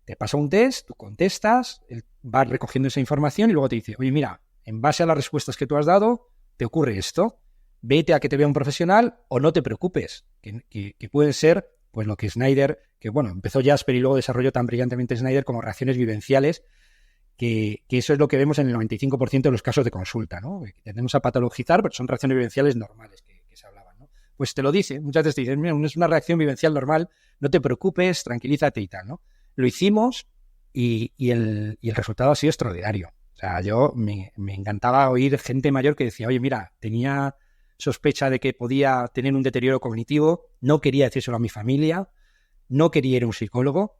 Te pasa un test, tú contestas, él va recogiendo esa información y luego te dice, oye, mira, en base a las respuestas que tú has dado, te ocurre esto, vete a que te vea un profesional o no te preocupes, que pueden ser, pues lo que Snyder, que bueno, empezó Jasper y luego desarrolló tan brillantemente Snyder como reacciones vivenciales, que eso es lo que vemos en el 95% de los casos de consulta, ¿no? Que tendemos a patologizar, pero son reacciones vivenciales normales que se hablaban, ¿no? Pues te lo dice, muchas veces te dicen, mira, es una reacción vivencial normal, no te preocupes, tranquilízate y tal, ¿no? Lo hicimos y el resultado ha sido extraordinario. O sea, me encantaba oír gente mayor que decía, oye, mira, tenía sospecha de que podía tener un deterioro cognitivo, no quería decírselo a mi familia, no quería ir a un psicólogo,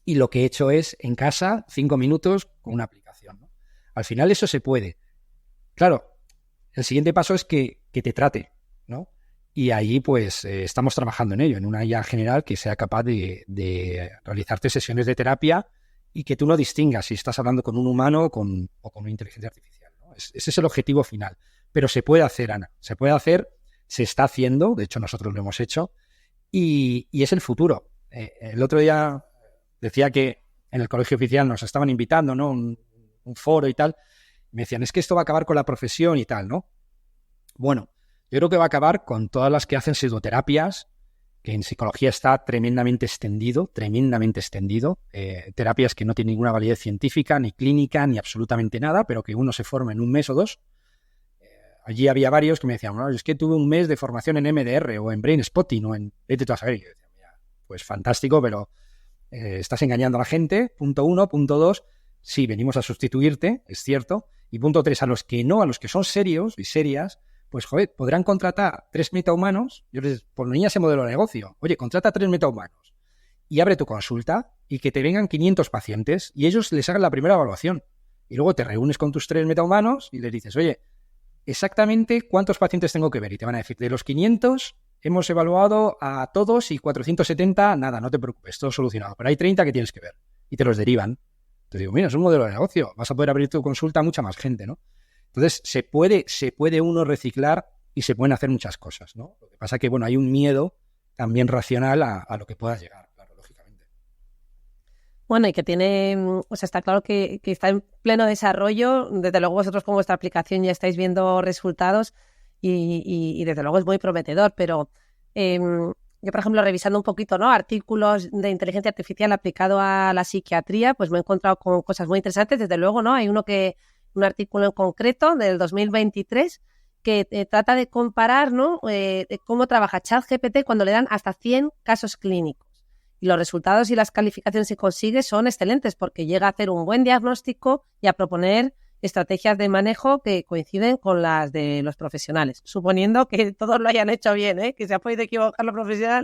y lo que he hecho es, en casa, 5 minutos con una aplicación, ¿no? Al final eso se puede. Claro, el siguiente paso es que te trate, ¿no? Y ahí, pues, estamos trabajando en ello, en una IA general que sea capaz de realizarte sesiones de terapia y que tú no distingas si estás hablando con un humano o con una inteligencia artificial, ¿no? Ese es el objetivo final. Pero se puede hacer, Ana. Se puede hacer, se está haciendo, de hecho nosotros lo hemos hecho, y es el futuro. El otro día decía que en el colegio oficial nos estaban invitando, ¿no? Un foro y tal. Me decían, es que esto va a acabar con la profesión y tal, ¿no? Bueno, yo creo que va a acabar con todas las que hacen pseudoterapias, que en psicología está tremendamente extendido, terapias que no tienen ninguna validez científica, ni clínica, ni absolutamente nada, pero que uno se forma en un mes o dos. Allí había varios que me decían, no, es que tuve un mes de formación en MDR o en Brain Spotting o en vete tú a saber. Y yo decía, mira, pues fantástico, pero estás engañando a la gente, punto 1, punto 2, sí, venimos a sustituirte, es cierto, y punto 3, a los que son serios y serias, pues joder, podrán contratar 3 metahumanos, yo les ponía ese modelo de negocio, oye, contrata 3 metahumanos y abre tu consulta y que te vengan 500 pacientes y ellos les hagan la primera evaluación y luego te reúnes con tus 3 metahumanos y les dices, oye, exactamente cuántos pacientes tengo que ver, y te van a decir, de los 500 hemos evaluado a todos y 470, nada, no te preocupes, todo solucionado, pero hay 30 que tienes que ver y te los derivan. Entonces digo, mira, es un modelo de negocio, vas a poder abrir tu consulta a mucha más gente, ¿no? Entonces se puede uno reciclar y se pueden hacer muchas cosas, ¿no? Lo que pasa es que, bueno, hay un miedo también racional a lo que puedas llegar, claro, lógicamente. Bueno, y que tiene, o sea, está claro que está en pleno desarrollo. Desde luego vosotros con vuestra aplicación ya estáis viendo resultados y desde luego es muy prometedor, pero yo, por ejemplo, revisando un poquito, ¿no?, artículos de inteligencia artificial aplicado a la psiquiatría, pues me he encontrado con cosas muy interesantes. Desde luego, ¿no? Hay un artículo en concreto del 2023 que trata de comparar, ¿no?, de cómo trabaja ChatGPT cuando le dan hasta 100 casos clínicos. Y los resultados y las calificaciones que consigue son excelentes porque llega a hacer un buen diagnóstico y a proponer estrategias de manejo que coinciden con las de los profesionales, suponiendo que todos lo hayan hecho bien, ¿eh? Que se ha podido equivocar los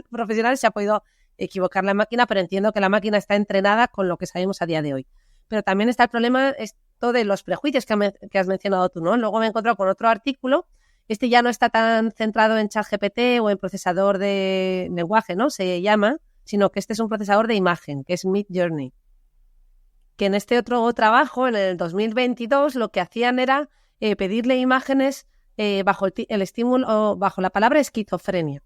profesionales, se ha podido equivocar la máquina, pero entiendo que la máquina está entrenada con lo que sabemos a día de hoy. Pero también está el problema esto de los prejuicios que has mencionado tú, ¿no? Luego me he encontrado con otro artículo. Este ya no está tan centrado en ChatGPT o en procesador de lenguaje, ¿no? Se llama, sino que este es un procesador de imagen, que es Midjourney. Que en este otro trabajo, en el 2022, lo que hacían era pedirle imágenes bajo el estímulo, bajo la palabra esquizofrenia.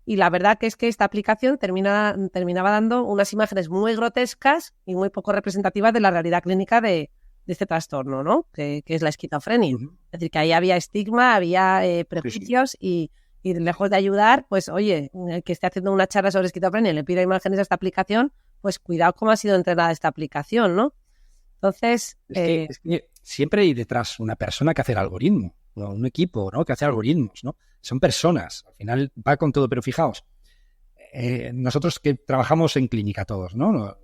Y la verdad que es que esta aplicación terminaba dando unas imágenes muy grotescas y muy poco representativas de la realidad clínica de este trastorno, ¿no? Que es la esquizofrenia. Uh-huh. Es decir, que ahí había estigma, había prejuicios sí. Y lejos de ayudar, pues oye, el que esté haciendo una charla sobre esquizofrenia y le pida imágenes a esta aplicación, pues cuidado cómo ha sido entrenada esta aplicación, ¿no? Entonces... Es que siempre hay detrás una persona que hace el algoritmo, ¿no? Un equipo, ¿no?, que hace algoritmos, ¿no? Son personas, al final va con todo, pero fijaos, nosotros que trabajamos en clínica todos, ¿no?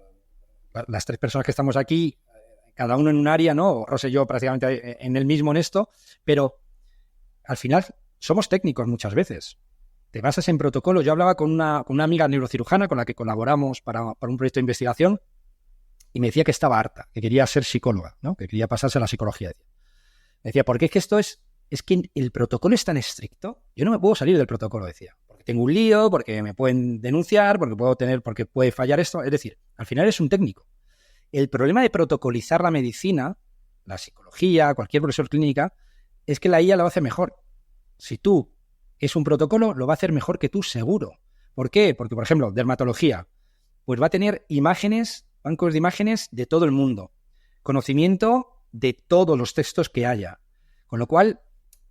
Las 3 personas que estamos aquí, cada uno en un área, ¿no? Rosa y yo prácticamente en el mismo en esto, pero al final somos técnicos muchas veces. Te basas en protocolos. Yo hablaba con una amiga neurocirujana con la que colaboramos para un proyecto de investigación y me decía que estaba harta, que quería ser psicóloga, ¿no? Que quería pasarse a la psicología. Me decía, porque es que esto es que el protocolo es tan estricto, yo no me puedo salir del protocolo, decía. Porque tengo un lío, porque me pueden denunciar, porque puede fallar esto. Es decir, al final es un técnico. El problema de protocolizar la medicina, la psicología, cualquier profesor clínica, es que la IA lo hace mejor. Si tú es un protocolo, lo va a hacer mejor que tú, seguro. ¿Por qué? Porque, por ejemplo, dermatología, pues va a tener bancos de imágenes de todo el mundo, conocimiento de todos los textos que haya. Con lo cual,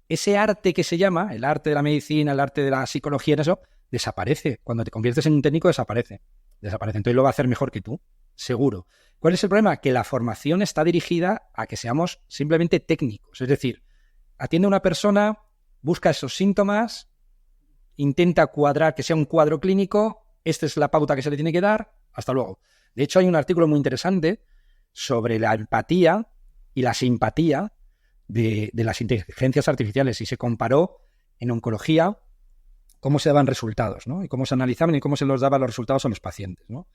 ese arte que se llama, el arte de la medicina, el arte de la psicología, en eso, desaparece. Cuando te conviertes en un técnico, desaparece. Entonces lo va a hacer mejor que tú, seguro. ¿Cuál es el problema? Que la formación está dirigida a que seamos simplemente técnicos. Es decir, atiende a una persona, busca esos síntomas, intenta cuadrar que sea un cuadro clínico, esta es la pauta que se le tiene que dar, hasta luego. De hecho, hay un artículo muy interesante sobre la empatía y la simpatía de las inteligencias artificiales y se comparó en oncología cómo se daban resultados, ¿no? Y cómo se analizaban y cómo se los daban los resultados a los pacientes, ¿no?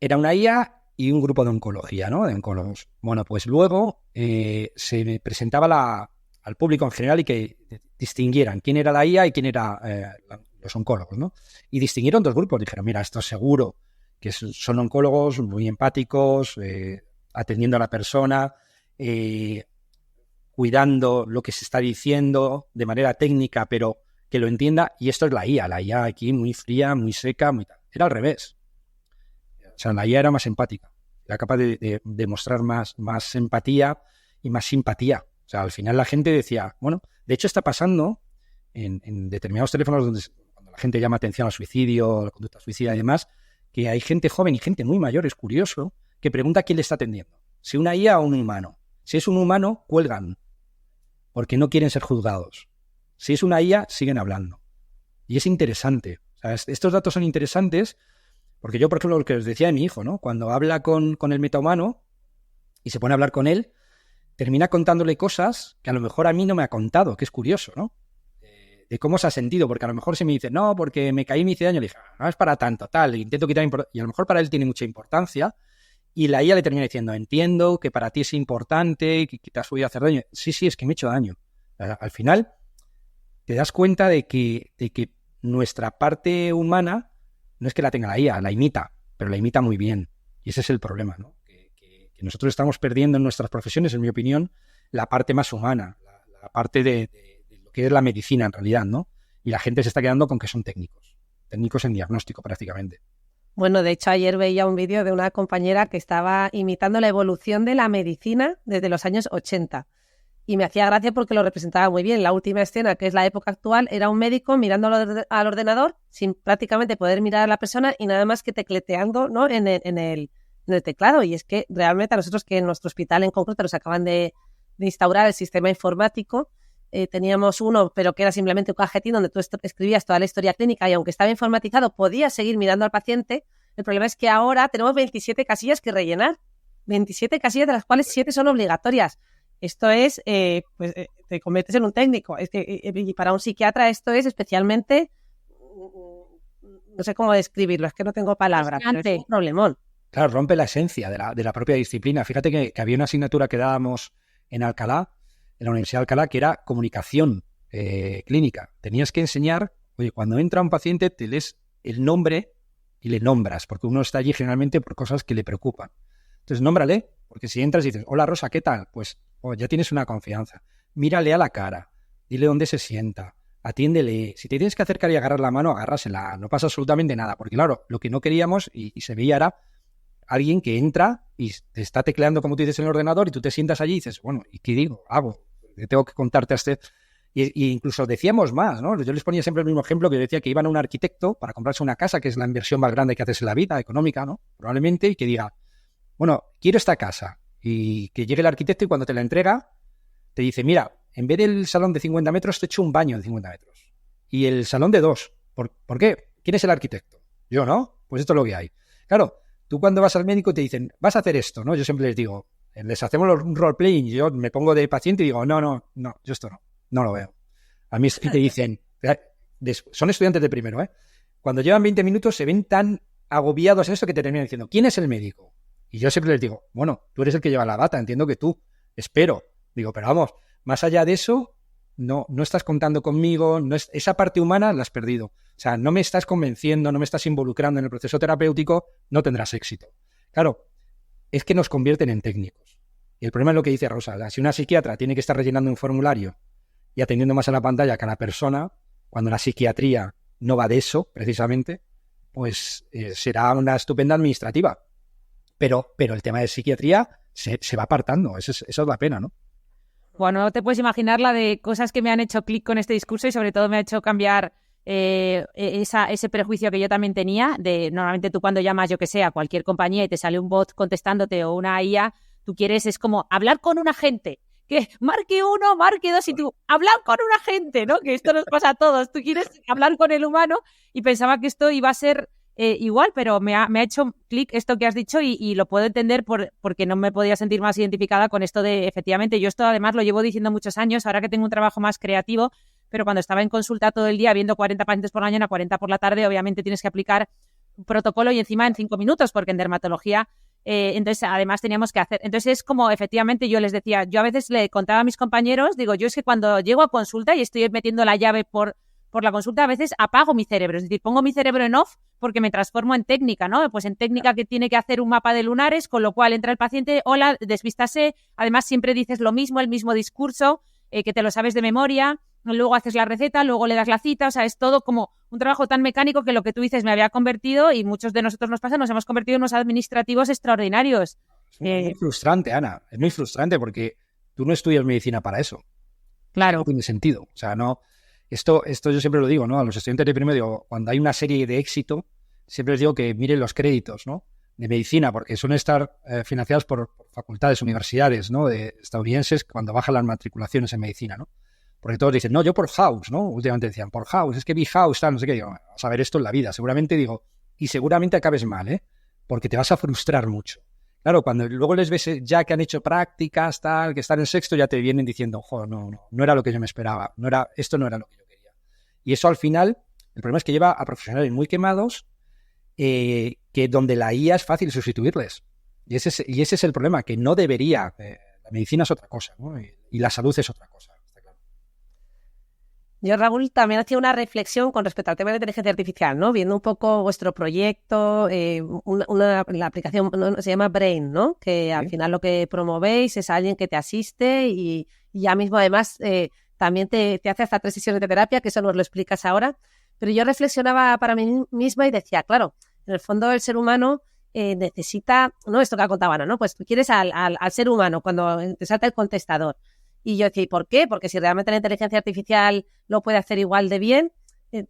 Era una IA y un grupo de oncología, ¿no? De oncólogos. Bueno, pues luego se presentaba al público en general y que distinguieran quién era la IA y quién era los oncólogos, ¿no? Y distinguieron dos grupos. Dijeron, mira, esto seguro que son oncólogos muy empáticos, atendiendo a la persona, cuidando lo que se está diciendo de manera técnica, pero que lo entienda. Y esto es la IA aquí muy fría, muy seca, muy tal. Era al revés. O sea, la IA era más empática. Era capaz de mostrar más empatía y más simpatía. O sea, al final la gente decía, bueno, de hecho está pasando en determinados teléfonos donde cuando la gente llama atención al suicidio, la conducta suicida y demás, que hay gente joven y gente muy mayor, es curioso, que pregunta quién le está atendiendo. Si una IA o un humano. Si es un humano, cuelgan, porque no quieren ser juzgados. Si es una IA, siguen hablando. Y es interesante. O sea, estos datos son interesantes porque yo, por ejemplo, lo que os decía de mi hijo, ¿no? Cuando habla con el metahumano y se pone a hablar con él, termina contándole cosas que a lo mejor a mí no me ha contado, que es curioso, ¿no? De cómo se ha sentido, porque a lo mejor se me dice, no, porque me caí y me hice daño, le dije, no es para tanto, tal, intento quitar y a lo mejor para él tiene mucha importancia, y la IA le termina diciendo, entiendo que para ti es importante, que te has podido hacer daño. Sí, es que me he hecho daño. Al final, te das cuenta de que nuestra parte humana no es que la tenga la IA, la imita, pero la imita muy bien. Y ese es el problema, ¿no? Que nosotros estamos perdiendo en nuestras profesiones, en mi opinión, la parte más humana, la parte de lo que es la medicina en realidad, ¿no? Y la gente se está quedando con que son técnicos en diagnóstico prácticamente. Bueno, de hecho ayer veía un vídeo de una compañera que estaba imitando la evolución de la medicina desde los años 80. Y me hacía gracia porque lo representaba muy bien. La última escena, que es la época actual, era un médico mirando al ordenador sin prácticamente poder mirar a la persona y nada más que tecleteando, ¿no? en el teclado. Y es que realmente a nosotros, que en nuestro hospital en concreto nos acaban de instaurar el sistema informático, teníamos uno, pero que era simplemente un cajetín donde tú escribías toda la historia clínica y aunque estaba informatizado podías seguir mirando al paciente. El problema es que ahora tenemos 27 casillas que rellenar. 27 casillas de las cuales 7 son obligatorias. Esto es, te conviertes en un técnico. Es que y para un psiquiatra esto es especialmente, no sé cómo describirlo, es que no tengo palabras, pero es un problemón. Claro, rompe la esencia de la propia disciplina. Fíjate que había una asignatura que dábamos en Alcalá, en la Universidad de Alcalá, que era comunicación clínica. Tenías que enseñar, oye, cuando entra un paciente te lees el nombre y le nombras, porque uno está allí generalmente por cosas que le preocupan. Entonces, nómbrale, porque si entras y dices, hola Rosa, ¿qué tal? Pues ya tienes una confianza. Mírale a la cara, dile dónde se sienta, atiéndele. Si te tienes que acercar y agarrar la mano, agárrasela. No pasa absolutamente nada, porque claro, lo que no queríamos y se veía era alguien que entra y te está tecleando, como tú dices, en el ordenador y tú te sientas allí y dices, bueno, ¿y qué digo? Hago, tengo que contarte a este... Y incluso decíamos más, ¿no? Yo les ponía siempre el mismo ejemplo, que yo decía que iban a un arquitecto para comprarse una casa, que es la inversión más grande que haces en la vida, económica, ¿no? Probablemente, y que diga, bueno, quiero esta casa. Y que llegue el arquitecto y cuando te la entrega, te dice, mira, en vez del salón de 50 metros, te he hecho un baño de 50 metros. Y el salón de 2. ¿Por qué? ¿Quién es el arquitecto? Yo, ¿no? Pues esto es lo que hay. Claro, tú cuando vas al médico te dicen, vas a hacer esto, ¿no? Yo siempre les digo, les hacemos un roleplay y yo me pongo de paciente y digo, no, yo esto no lo veo. A mí te dicen, son estudiantes de primero, cuando llevan 20 minutos se ven tan agobiados en esto que te terminan diciendo, ¿quién es el médico? Y yo siempre les digo, bueno, tú eres el que lleva la bata, entiendo que tú, espero. Digo, pero vamos, más allá de eso, no estás contando conmigo, esa parte humana la has perdido. O sea, no me estás convenciendo, no me estás involucrando en el proceso terapéutico, no tendrás éxito. Claro, es que nos convierten en técnicos. Y el problema es lo que dice Rosa, si una psiquiatra tiene que estar rellenando un formulario y atendiendo más a la pantalla que a la persona, cuando la psiquiatría no va de eso, precisamente, pues será una estupenda administrativa. Pero el tema de psiquiatría se va apartando, eso es la pena, ¿no? Bueno, no te puedes imaginar la de cosas que me han hecho clic con este discurso y sobre todo me ha hecho cambiar ese prejuicio que yo también tenía de normalmente tú cuando llamas, yo que sé, a cualquier compañía y te sale un bot contestándote o una IA, tú quieres, es como hablar con un agente, que marque 1, marque 2 y tú, hablar con un agente, ¿no? Que esto nos pasa a todos, tú quieres hablar con el humano y pensaba que esto iba a ser igual, pero me ha hecho clic esto que has dicho y lo puedo entender porque no me podía sentir más identificada con esto de, efectivamente, yo esto además lo llevo diciendo muchos años, ahora que tengo un trabajo más creativo, pero cuando estaba en consulta todo el día viendo 40 pacientes por la mañana, 40 por la tarde, obviamente tienes que aplicar un protocolo y encima en 5 minutos, porque en dermatología, entonces además teníamos que hacer. Entonces es como, efectivamente, yo les decía, yo a veces le contaba a mis compañeros, digo, yo es que cuando llego a consulta y estoy metiendo la llave por la consulta, a veces apago mi cerebro, es decir, pongo mi cerebro en off porque me transformo en técnica, ¿no? Pues en técnica que tiene que hacer un mapa de lunares, con lo cual entra el paciente, hola, desvístase, además siempre dices lo mismo, el mismo discurso, que te lo sabes de memoria, luego haces la receta, luego le das la cita, o sea, es todo como un trabajo tan mecánico que lo que tú dices me había convertido, y muchos de nosotros nos hemos convertido en unos administrativos extraordinarios. Es muy frustrante, Ana, es muy frustrante porque tú no estudias medicina para eso. Claro. No tiene sentido, o sea, no... Esto yo siempre lo digo, ¿no? A los estudiantes de primero, digo, cuando hay una serie de éxito, siempre les digo que miren los créditos, ¿no? De medicina, porque suelen estar financiados por facultades, universidades, ¿no? De estadounidenses cuando bajan las matriculaciones en medicina, ¿no? Porque todos dicen, no, yo por House, ¿no? Últimamente decían, por House, es que vi House, tal, no sé qué. Digo, vas a ver esto en la vida. Seguramente digo, y seguramente acabes mal, ¿eh? Porque te vas a frustrar mucho. Claro, cuando luego les ves ya que han hecho prácticas, tal, que están en sexto, ya te vienen diciendo, joder, no era lo que yo me esperaba, esto no era lo que yo quería. Y eso al final, el problema es que lleva a profesionales muy quemados, que donde la IA es fácil sustituirles. Y ese es el problema, que no debería. La medicina es otra cosa, ¿no? Y la salud es otra cosa. Está claro. Yo, Raúl, también hacía una reflexión con respecto al tema de la inteligencia artificial, ¿no? Viendo un poco vuestro proyecto, la aplicación, ¿no? Se llama Brain, ¿no? Que al final lo que promovéis es alguien que te asiste y ya mismo además también te hace hasta 3 sesiones de terapia, que eso nos lo explicas ahora. Pero yo reflexionaba para mí misma y decía, claro, en el fondo el ser humano necesita, ¿no? Esto que ha contado Ana, ¿no? Pues tú quieres al ser humano cuando te salta el contestador. Y yo decía, ¿y por qué? Porque si realmente la inteligencia artificial lo puede hacer igual de bien,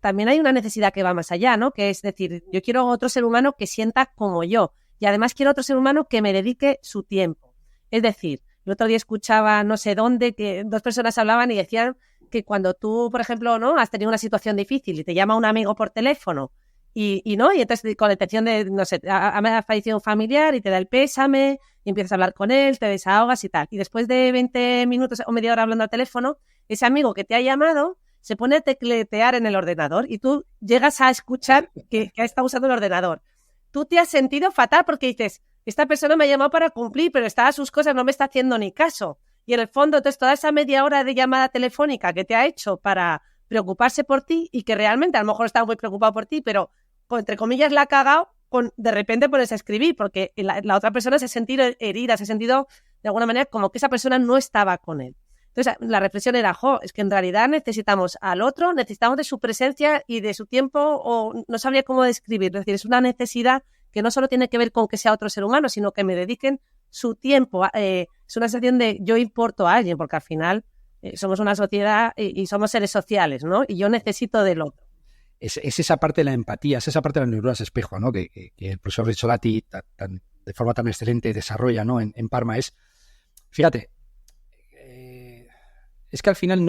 también hay una necesidad que va más allá, ¿no? Que es decir, yo quiero otro ser humano que sienta como yo y además quiero otro ser humano que me dedique su tiempo. Es decir, el otro día escuchaba no sé dónde que 2 personas hablaban y decían que cuando tú, por ejemplo, ¿no? Has tenido una situación difícil y te llama un amigo por teléfono y ¿no? Y entonces con la intención de, no sé, ha fallecido un familiar y te da el pésame y empiezas a hablar con él, te desahogas y tal. Y después de 20 minutos o media hora hablando al teléfono, ese amigo que te ha llamado se pone a tecletear en el ordenador y tú llegas a escuchar que está usando el ordenador. Tú te has sentido fatal porque dices, esta persona me ha llamado para cumplir, pero está a sus cosas, no me está haciendo ni caso. Y en el fondo, entonces, toda esa media hora de llamada telefónica que te ha hecho para preocuparse por ti y que realmente a lo mejor estaba muy preocupado por ti, pero entre comillas la ha cagado, de repente pones a escribir porque la otra persona se ha sentido herida, se ha sentido de alguna manera como que esa persona no estaba con él. Entonces la reflexión era, es que en realidad necesitamos al otro, necesitamos de su presencia y de su tiempo, o no sabría cómo describirlo. Es decir, es una necesidad que no solo tiene que ver con que sea otro ser humano, sino que me dediquen su tiempo. Es una sensación de yo importo a alguien, porque al final somos una sociedad y somos seres sociales, ¿no? Y yo necesito del otro. Es esa parte de la empatía, es esa parte de las neuronas espejo, ¿no? Que el profesor Rizzolatti de forma tan excelente desarrolla, ¿no? En Parma. Fíjate, es que al final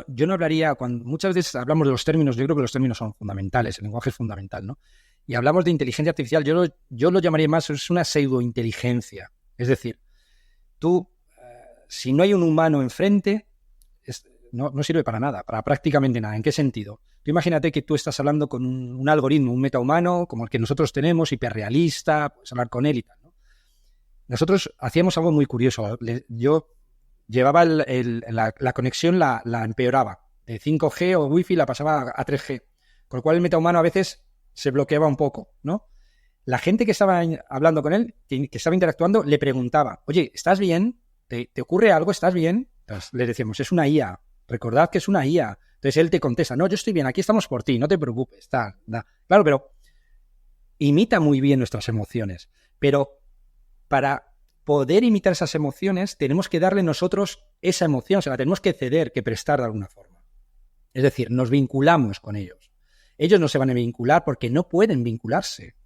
yo no hablaría, cuando muchas veces hablamos de los términos, yo creo que los términos son fundamentales, el lenguaje es fundamental, ¿no? Y hablamos de inteligencia artificial, yo lo llamaría más, es una pseudointeligencia. Es decir, tú, si no hay un humano enfrente, no sirve para nada, para prácticamente nada. ¿En qué sentido? Tú imagínate que tú estás hablando con un algoritmo, un metahumano, como el que nosotros tenemos, hiperrealista, puedes hablar con él y tal, ¿no? Nosotros hacíamos algo muy curioso. Yo llevaba la conexión, la empeoraba. De 5G o Wi-Fi la pasaba a 3G. Con lo cual el metahumano a veces se bloqueaba un poco, ¿no? La gente que estaba hablando con él, que estaba interactuando, le preguntaba, oye, ¿estás bien? ¿Te ocurre algo? ¿Estás bien? Entonces le decíamos, es una IA. Recordad que es una IA. Entonces él te contesta, no, yo estoy bien, aquí estamos por ti, no te preocupes. Claro, pero imita muy bien nuestras emociones. Pero para poder imitar esas emociones, tenemos que darle nosotros esa emoción, se la tenemos que ceder, que prestar de alguna forma. Es decir, nos vinculamos con ellos. Ellos no se van a vincular porque no pueden vincularse.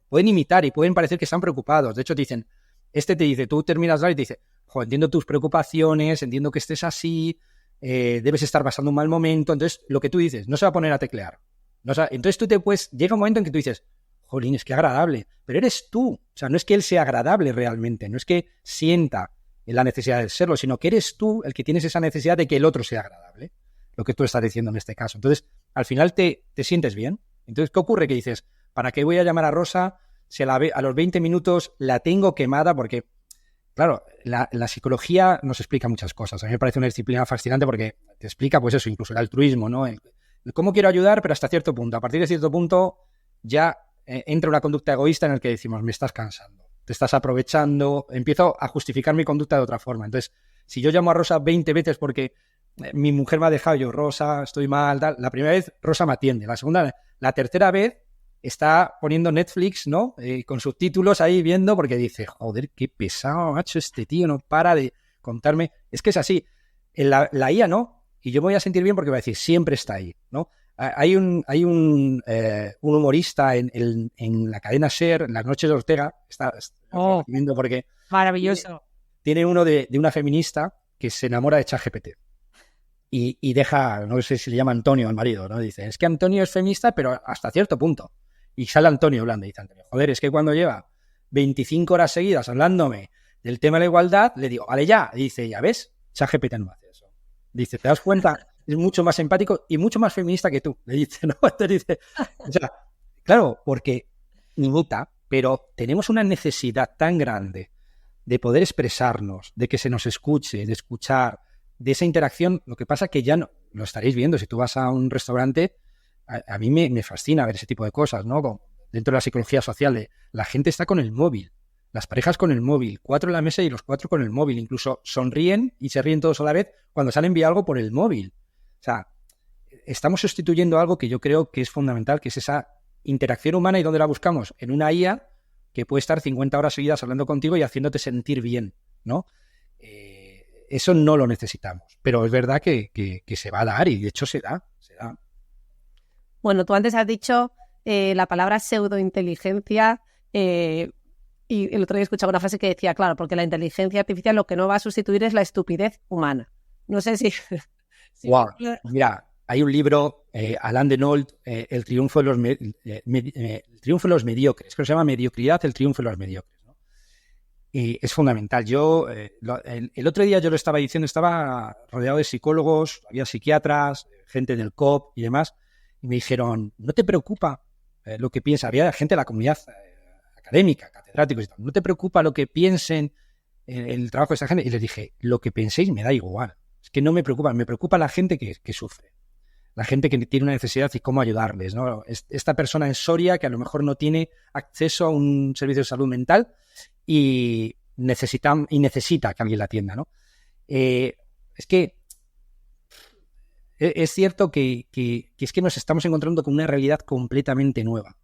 Pueden imitar y pueden parecer que están preocupados. De hecho, te dicen, te dice, tú terminas de hablar y te dice, entiendo tus preocupaciones, entiendo que estés así, debes estar pasando un mal momento. Entonces, lo que tú dices, no se va a poner a teclear. Entonces llega un momento en que tú dices, jolín, es que agradable, pero eres tú. O sea, no es que él sea agradable realmente, no es que sienta la necesidad de serlo, sino que eres tú el que tienes esa necesidad de que el otro sea agradable. Lo que tú estás diciendo en este caso. Entonces, al final te sientes bien. Entonces, ¿qué ocurre? Que dices, ¿para qué voy a llamar a Rosa si a los 20 minutos la tengo quemada? Porque, claro, la psicología nos explica muchas cosas. A mí me parece una disciplina fascinante porque te explica, pues eso, incluso el altruismo, ¿no? El cómo quiero ayudar, pero hasta cierto punto. A partir de cierto punto ya entra una conducta egoísta en la que decimos, me estás cansando, te estás aprovechando, empiezo a justificar mi conducta de otra forma. Entonces, si yo llamo a Rosa 20 veces porque mi mujer me ha dejado, yo, Rosa, estoy mal, tal. La primera vez Rosa me atiende, la tercera vez está poniendo Netflix, ¿no? Con subtítulos ahí viendo porque dice, joder, qué pesado, macho, este tío no para de contarme. Es que es así. La IA no, y yo me voy a sentir bien porque va a decir, siempre está ahí, ¿no? Hay un humorista en la cadena SER, en las noches de Ortega, está viendo porque maravilloso. Tiene uno de una feminista que se enamora de ChatGPT. Y deja, no sé si le llama Antonio al marido, ¿no? Dice, es que Antonio es feminista, pero hasta cierto punto. Y sale Antonio hablando y dice, Antonio, joder, es que cuando lleva 25 horas seguidas hablándome del tema de la igualdad, le digo, vale ya. Y dice, ya ves, ChatGPT no hace eso. Dice, ¿te das cuenta? Es mucho más empático y mucho más feminista que tú. Le dice, ¿no? Te dice, o sea, claro, porque imita, pero tenemos una necesidad tan grande de poder expresarnos, de que se nos escuche, de escuchar, de esa interacción. Lo que pasa que ya no, lo estaréis viendo, si tú vas a un restaurante, a mí me fascina ver ese tipo de cosas, ¿no? Dentro de la psicología social, la gente está con el móvil, las parejas con el móvil, 4 en la mesa y los 4 con el móvil, incluso sonríen y se ríen todos a la vez cuando se han enviado algo por el móvil. O sea, estamos sustituyendo algo que yo creo que es fundamental, que es esa interacción humana. ¿Y dónde la buscamos? En una IA que puede estar 50 horas seguidas hablando contigo y haciéndote sentir bien, ¿no? Eso no lo necesitamos, pero es verdad que se va a dar y de hecho se da. Bueno, tú antes has dicho la palabra pseudointeligencia y el otro día escuchaba una frase que decía, claro, porque la inteligencia artificial lo que no va a sustituir es la estupidez humana. No sé si... Wow. Mira, hay un libro, Alain de Nolt, El triunfo de los mediocres, que se llama Mediocridad, el triunfo de los mediocres. Y es fundamental. Yo, el otro día yo lo estaba diciendo, estaba rodeado de psicólogos, había psiquiatras, gente del COP y demás, y me dijeron, ¿no te preocupa lo que piensa? Había gente de la comunidad académica, catedráticos y tal, ¿no te preocupa lo que piensen el trabajo de esa gente? Y les dije, lo que penséis me da igual, es que no me preocupa, me preocupa la gente que sufre, la gente que tiene una necesidad y cómo ayudarles, ¿no? Esta persona en Soria que a lo mejor no tiene acceso a un servicio de salud mental y necesita que alguien la atienda, ¿no? Es que es cierto que es que nos estamos encontrando con una realidad completamente nueva.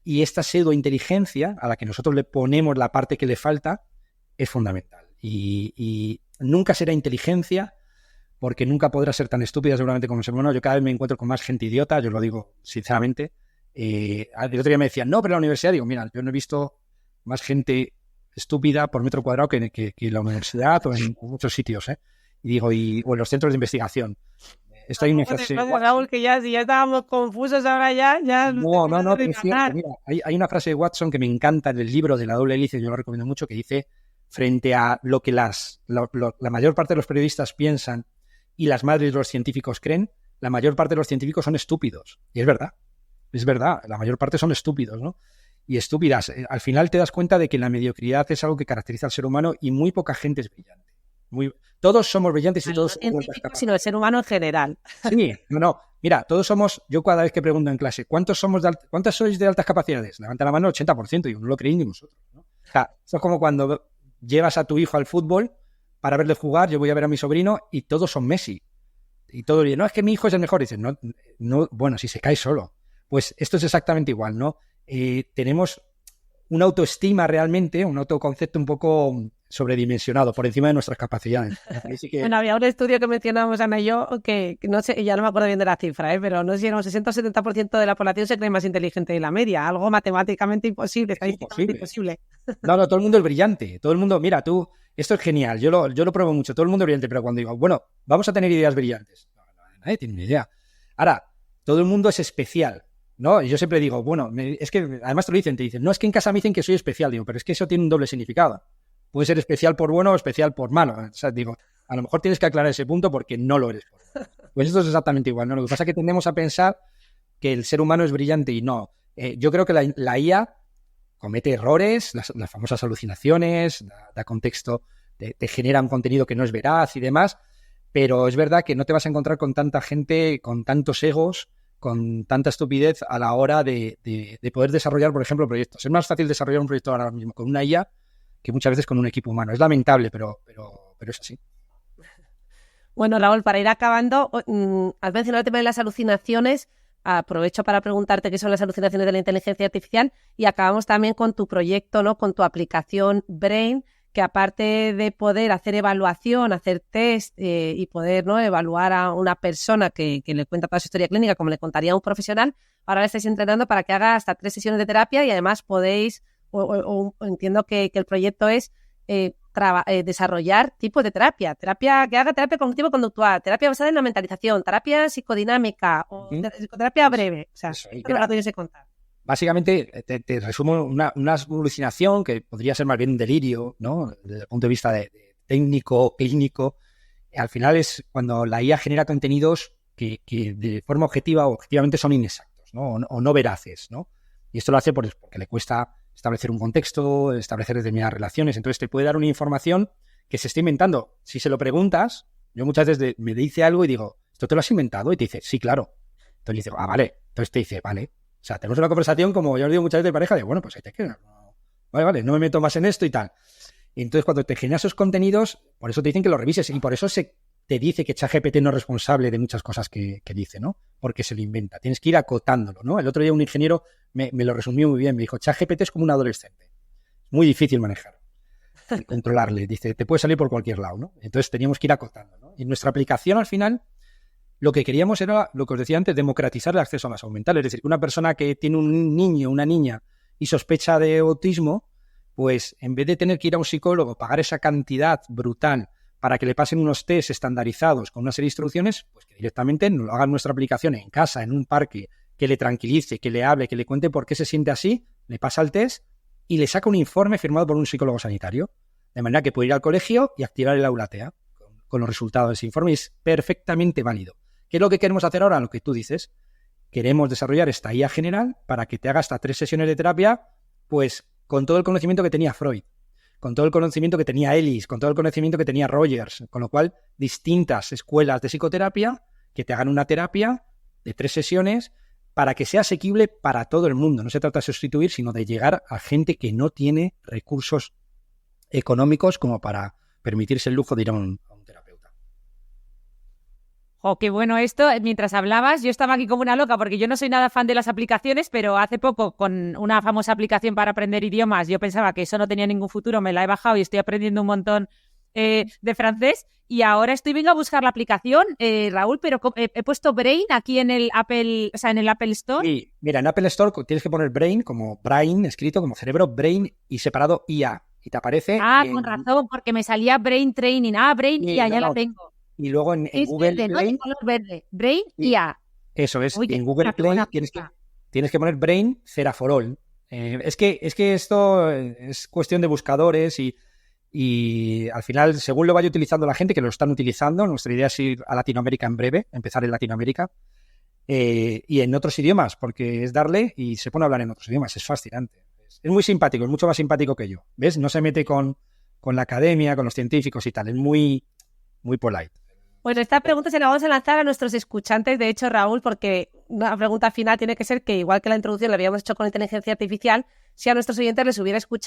Y esta pseudointeligencia a la que nosotros le ponemos la parte que le falta es fundamental. Y nunca será inteligencia porque nunca podrá ser tan estúpida seguramente como ser humano. Yo cada vez me encuentro con más gente idiota, yo lo digo sinceramente. El otro día me decían, no, pero en la universidad, digo, mira, yo no he visto más gente estúpida por metro cuadrado que en la universidad o en muchos sitios, ¿eh? Y digo, o en los centros de investigación. Esto hay una frase... Raúl, que ya, si ya estábamos confusos, ahora ya... No, pero es cierto, mira, hay una frase de Watson que me encanta en el libro de La doble hélice, yo lo recomiendo mucho, que dice, frente a lo que la mayor parte de los periodistas piensan y las madres de los científicos creen, la mayor parte de los científicos son estúpidos. Y es verdad, la mayor parte son estúpidos, ¿no? Y estúpidas. Al final te das cuenta de que la mediocridad es algo que caracteriza al ser humano y muy poca gente es brillante. Todos somos brillantes y todos somos científicos, sino el ser humano en general. Sí, no. Mira, todos somos, yo cada vez que pregunto en clase, ¿cuántas sois de altas capacidades? Levanta la mano el 80%, y no lo creéis ni vosotros, ¿no? O sea, eso es como cuando llevas a tu hijo al fútbol para verle jugar, yo voy a ver a mi sobrino y todos son Messi. Y todos dicen, no, es que mi hijo es el mejor. Y dicen, no, bueno, si se cae solo. Pues esto es exactamente igual, ¿no? Tenemos una autoestima realmente, un autoconcepto un poco sobredimensionado, por encima de nuestras capacidades. Así que... Bueno, había un estudio que mencionábamos Ana y yo, que no sé, ya no me acuerdo bien de la cifra, pero no sé si era un 60 o 70% de la población se cree más inteligente de la media, algo matemáticamente imposible, estadísticamente imposible. No, todo el mundo es brillante, todo el mundo, mira, tú, esto es genial, yo lo pruebo mucho, todo el mundo es brillante, pero cuando digo, bueno, vamos a tener ideas brillantes, nadie tiene ni idea. Ahora, todo el mundo es especial, ¿no? Y yo siempre digo, bueno, es que además te dicen, no, es que en casa me dicen que soy especial, digo, pero es que eso tiene un doble significado. Puede ser especial por bueno o especial por malo. O sea, digo, a lo mejor tienes que aclarar ese punto porque no lo eres. Pues esto es exactamente igual, ¿no? Lo que pasa es que tendemos a pensar que el ser humano es brillante y no. Yo creo que la IA comete errores, las famosas alucinaciones, da contexto, te genera un contenido que no es veraz y demás, pero es verdad que no te vas a encontrar con tanta gente, con tantos egos, con tanta estupidez a la hora de poder desarrollar, por ejemplo, proyectos. Es más fácil desarrollar un proyecto ahora mismo con una IA que muchas veces con un equipo humano. Es lamentable, pero es así. Bueno, Raúl, para ir acabando, has mencionado el tema de las alucinaciones. Aprovecho para preguntarte qué son las alucinaciones de la inteligencia artificial y acabamos también con tu proyecto, ¿no? Con tu aplicación Brain, que aparte de poder hacer evaluación, hacer test y poder, ¿no?, evaluar a una persona que le cuenta toda su historia clínica como le contaría a un profesional, ahora le estáis entrenando para que haga hasta 3 sesiones de terapia y además podéis, o entiendo que el proyecto es desarrollar tipos de terapia que haga terapia cognitivo-conductual, terapia basada en la mentalización, terapia psicodinámica o psicoterapia breve. O sea, eso no lo tienes que contar. Básicamente, te resumo una alucinación que podría ser más bien un delirio, ¿no? Desde el punto de vista de técnico, clínico. Al final es cuando la IA genera contenidos que de forma objetiva o objetivamente son inexactos, ¿no? O no veraces, ¿no? Y esto lo hace porque le cuesta establecer un contexto, establecer determinadas relaciones. Entonces te puede dar una información que se está inventando. Si se lo preguntas, yo muchas veces me dice algo y digo, ¿esto te lo has inventado? Y te dice, sí, claro. Entonces dice, vale. Entonces te dice, vale. O sea, tenemos una conversación, como ya os digo muchas veces de pareja, de bueno, pues ahí te queda. Vale, no me meto más en esto y tal. Y entonces cuando te generas esos contenidos, por eso te dicen que lo revises y por eso te dice que ChatGPT no es responsable de muchas cosas que dice, ¿no? Porque se lo inventa. Tienes que ir acotándolo, ¿no? El otro día un ingeniero me lo resumió muy bien. Me dijo, ChatGPT es como un adolescente. Muy difícil manejar y controlarle. Dice, te puede salir por cualquier lado, ¿no? Entonces teníamos que ir acotando, ¿no? Y nuestra aplicación al final, lo que queríamos era, lo que os decía antes, democratizar el acceso a la salud mental. Es decir, que una persona que tiene un niño, una niña y sospecha de autismo, pues en vez de tener que ir a un psicólogo, pagar esa cantidad brutal para que le pasen unos test estandarizados con una serie de instrucciones, pues que directamente nos lo hagan nuestra aplicación en casa, en un parque, que le tranquilice, que le hable, que le cuente por qué se siente así, le pasa el test y le saca un informe firmado por un psicólogo sanitario. De manera que puede ir al colegio y activar el aula TEA con los resultados de ese informe y es perfectamente válido. ¿Qué es lo que queremos hacer ahora? Lo que tú dices. Queremos desarrollar esta IA general para que te haga hasta 3 sesiones de terapia, pues con todo el conocimiento que tenía Freud, con todo el conocimiento que tenía Ellis, con todo el conocimiento que tenía Rogers, con lo cual distintas escuelas de psicoterapia que te hagan una terapia de 3 sesiones para que sea asequible para todo el mundo. No se trata de sustituir, sino de llegar a gente que no tiene recursos económicos como para permitirse el lujo de ir a un terapeuta. ¡Oh, qué bueno esto! Mientras hablabas, yo estaba aquí como una loca porque yo no soy nada fan de las aplicaciones, pero hace poco con una famosa aplicación para aprender idiomas, yo pensaba que eso no tenía ningún futuro, me la he bajado y estoy aprendiendo un montón de francés y ahora vengo a buscar la aplicación, Raúl, pero he puesto Brain aquí en el Apple, o sea, en el Apple Store. Sí, mira, en Apple Store tienes que poner Brain como Brain, escrito como cerebro, Brain y separado IA. Y te aparece... con razón, porque me salía Brain Training. Brain IA, ya la tengo. Y luego en Google verde, Play... ¿no? Color verde. Brain IA. Eso es. Uy, en Google Play tienes que poner Brain Ceraforol. Es que esto es cuestión de buscadores y Y al final, según lo vaya utilizando la gente, que lo están utilizando, nuestra idea es ir a Latinoamérica en breve, empezar en Latinoamérica y en otros idiomas, porque es darle y se pone a hablar en otros idiomas. Es fascinante. Es muy simpático, es mucho más simpático que yo. ¿Ves? No se mete con la academia, con los científicos y tal. Es muy, muy polite. Bueno, esta pregunta se la vamos a lanzar a nuestros escuchantes, de hecho, Raúl, porque una pregunta final tiene que ser que, igual que la introducción la habíamos hecho con inteligencia artificial, si a nuestros oyentes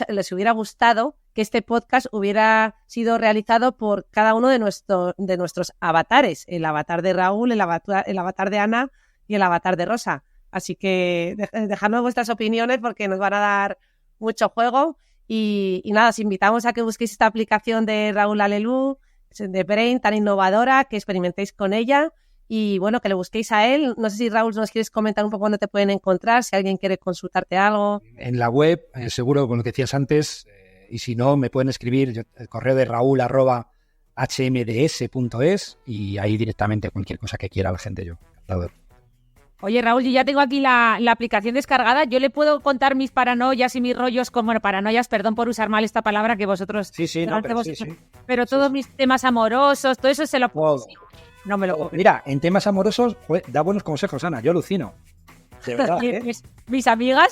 les hubiera gustado que este podcast hubiera sido realizado por cada uno de nuestros avatares, el avatar de Raúl, el avatar de Ana y el avatar de Rosa. Así que dejadnos vuestras opiniones porque nos van a dar mucho juego. Y nada, os invitamos a que busquéis esta aplicación de Raúl Alelú, de Brain, tan innovadora, que experimentéis con ella y bueno, que le busquéis a él. No sé si, Raúl, nos quieres comentar un poco dónde te pueden encontrar, si alguien quiere consultarte algo. En la web, seguro con lo que decías antes, y si no, me pueden escribir el correo de raúl@hmds.es y ahí directamente cualquier cosa que quiera la gente, yo. Oye, Raúl, yo ya tengo aquí la aplicación descargada. Yo le puedo contar mis paranoias y mis rollos, paranoias, perdón por usar mal esta palabra que vosotros... Sí, no, pero sí. Pero todos mis temas amorosos, todo eso se lo puedo... Wow. No me lo puedo. Mira, en temas amorosos, da buenos consejos, Ana, yo alucino. De verdad, Mis amigas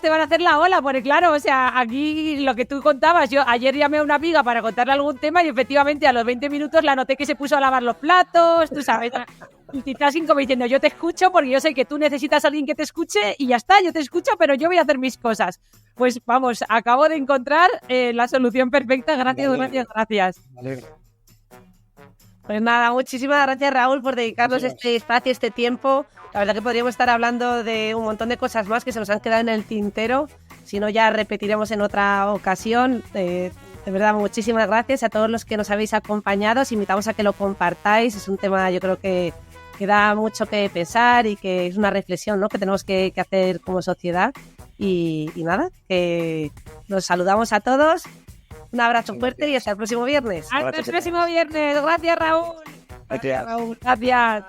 te van a hacer la ola, porque claro, aquí lo que tú contabas, yo ayer llamé a una amiga para contarle algún tema y efectivamente a los 20 minutos la noté que se puso a lavar los platos, tú sabes, multitasking como diciendo, yo te escucho porque yo sé que tú necesitas a alguien que te escuche y ya está, yo te escucho, pero yo voy a hacer mis cosas. Pues vamos, acabo de encontrar la solución perfecta, gracias. Me alegro. Pues nada, muchísimas gracias, Raúl, por dedicarnos este espacio, este tiempo. La verdad que podríamos estar hablando de un montón de cosas más que se nos han quedado en el tintero. Si no, ya repetiremos en otra ocasión. De verdad, muchísimas gracias a todos los que nos habéis acompañado. Os invitamos a que lo compartáis. Es un tema, yo creo que da mucho que pensar y que es una reflexión, ¿no?, que tenemos que hacer como sociedad. Y nada, que nos saludamos a todos. Un abrazo fuerte y hasta el próximo viernes. Hasta el próximo viernes. Gracias, Raúl. Gracias. Raúl. Gracias.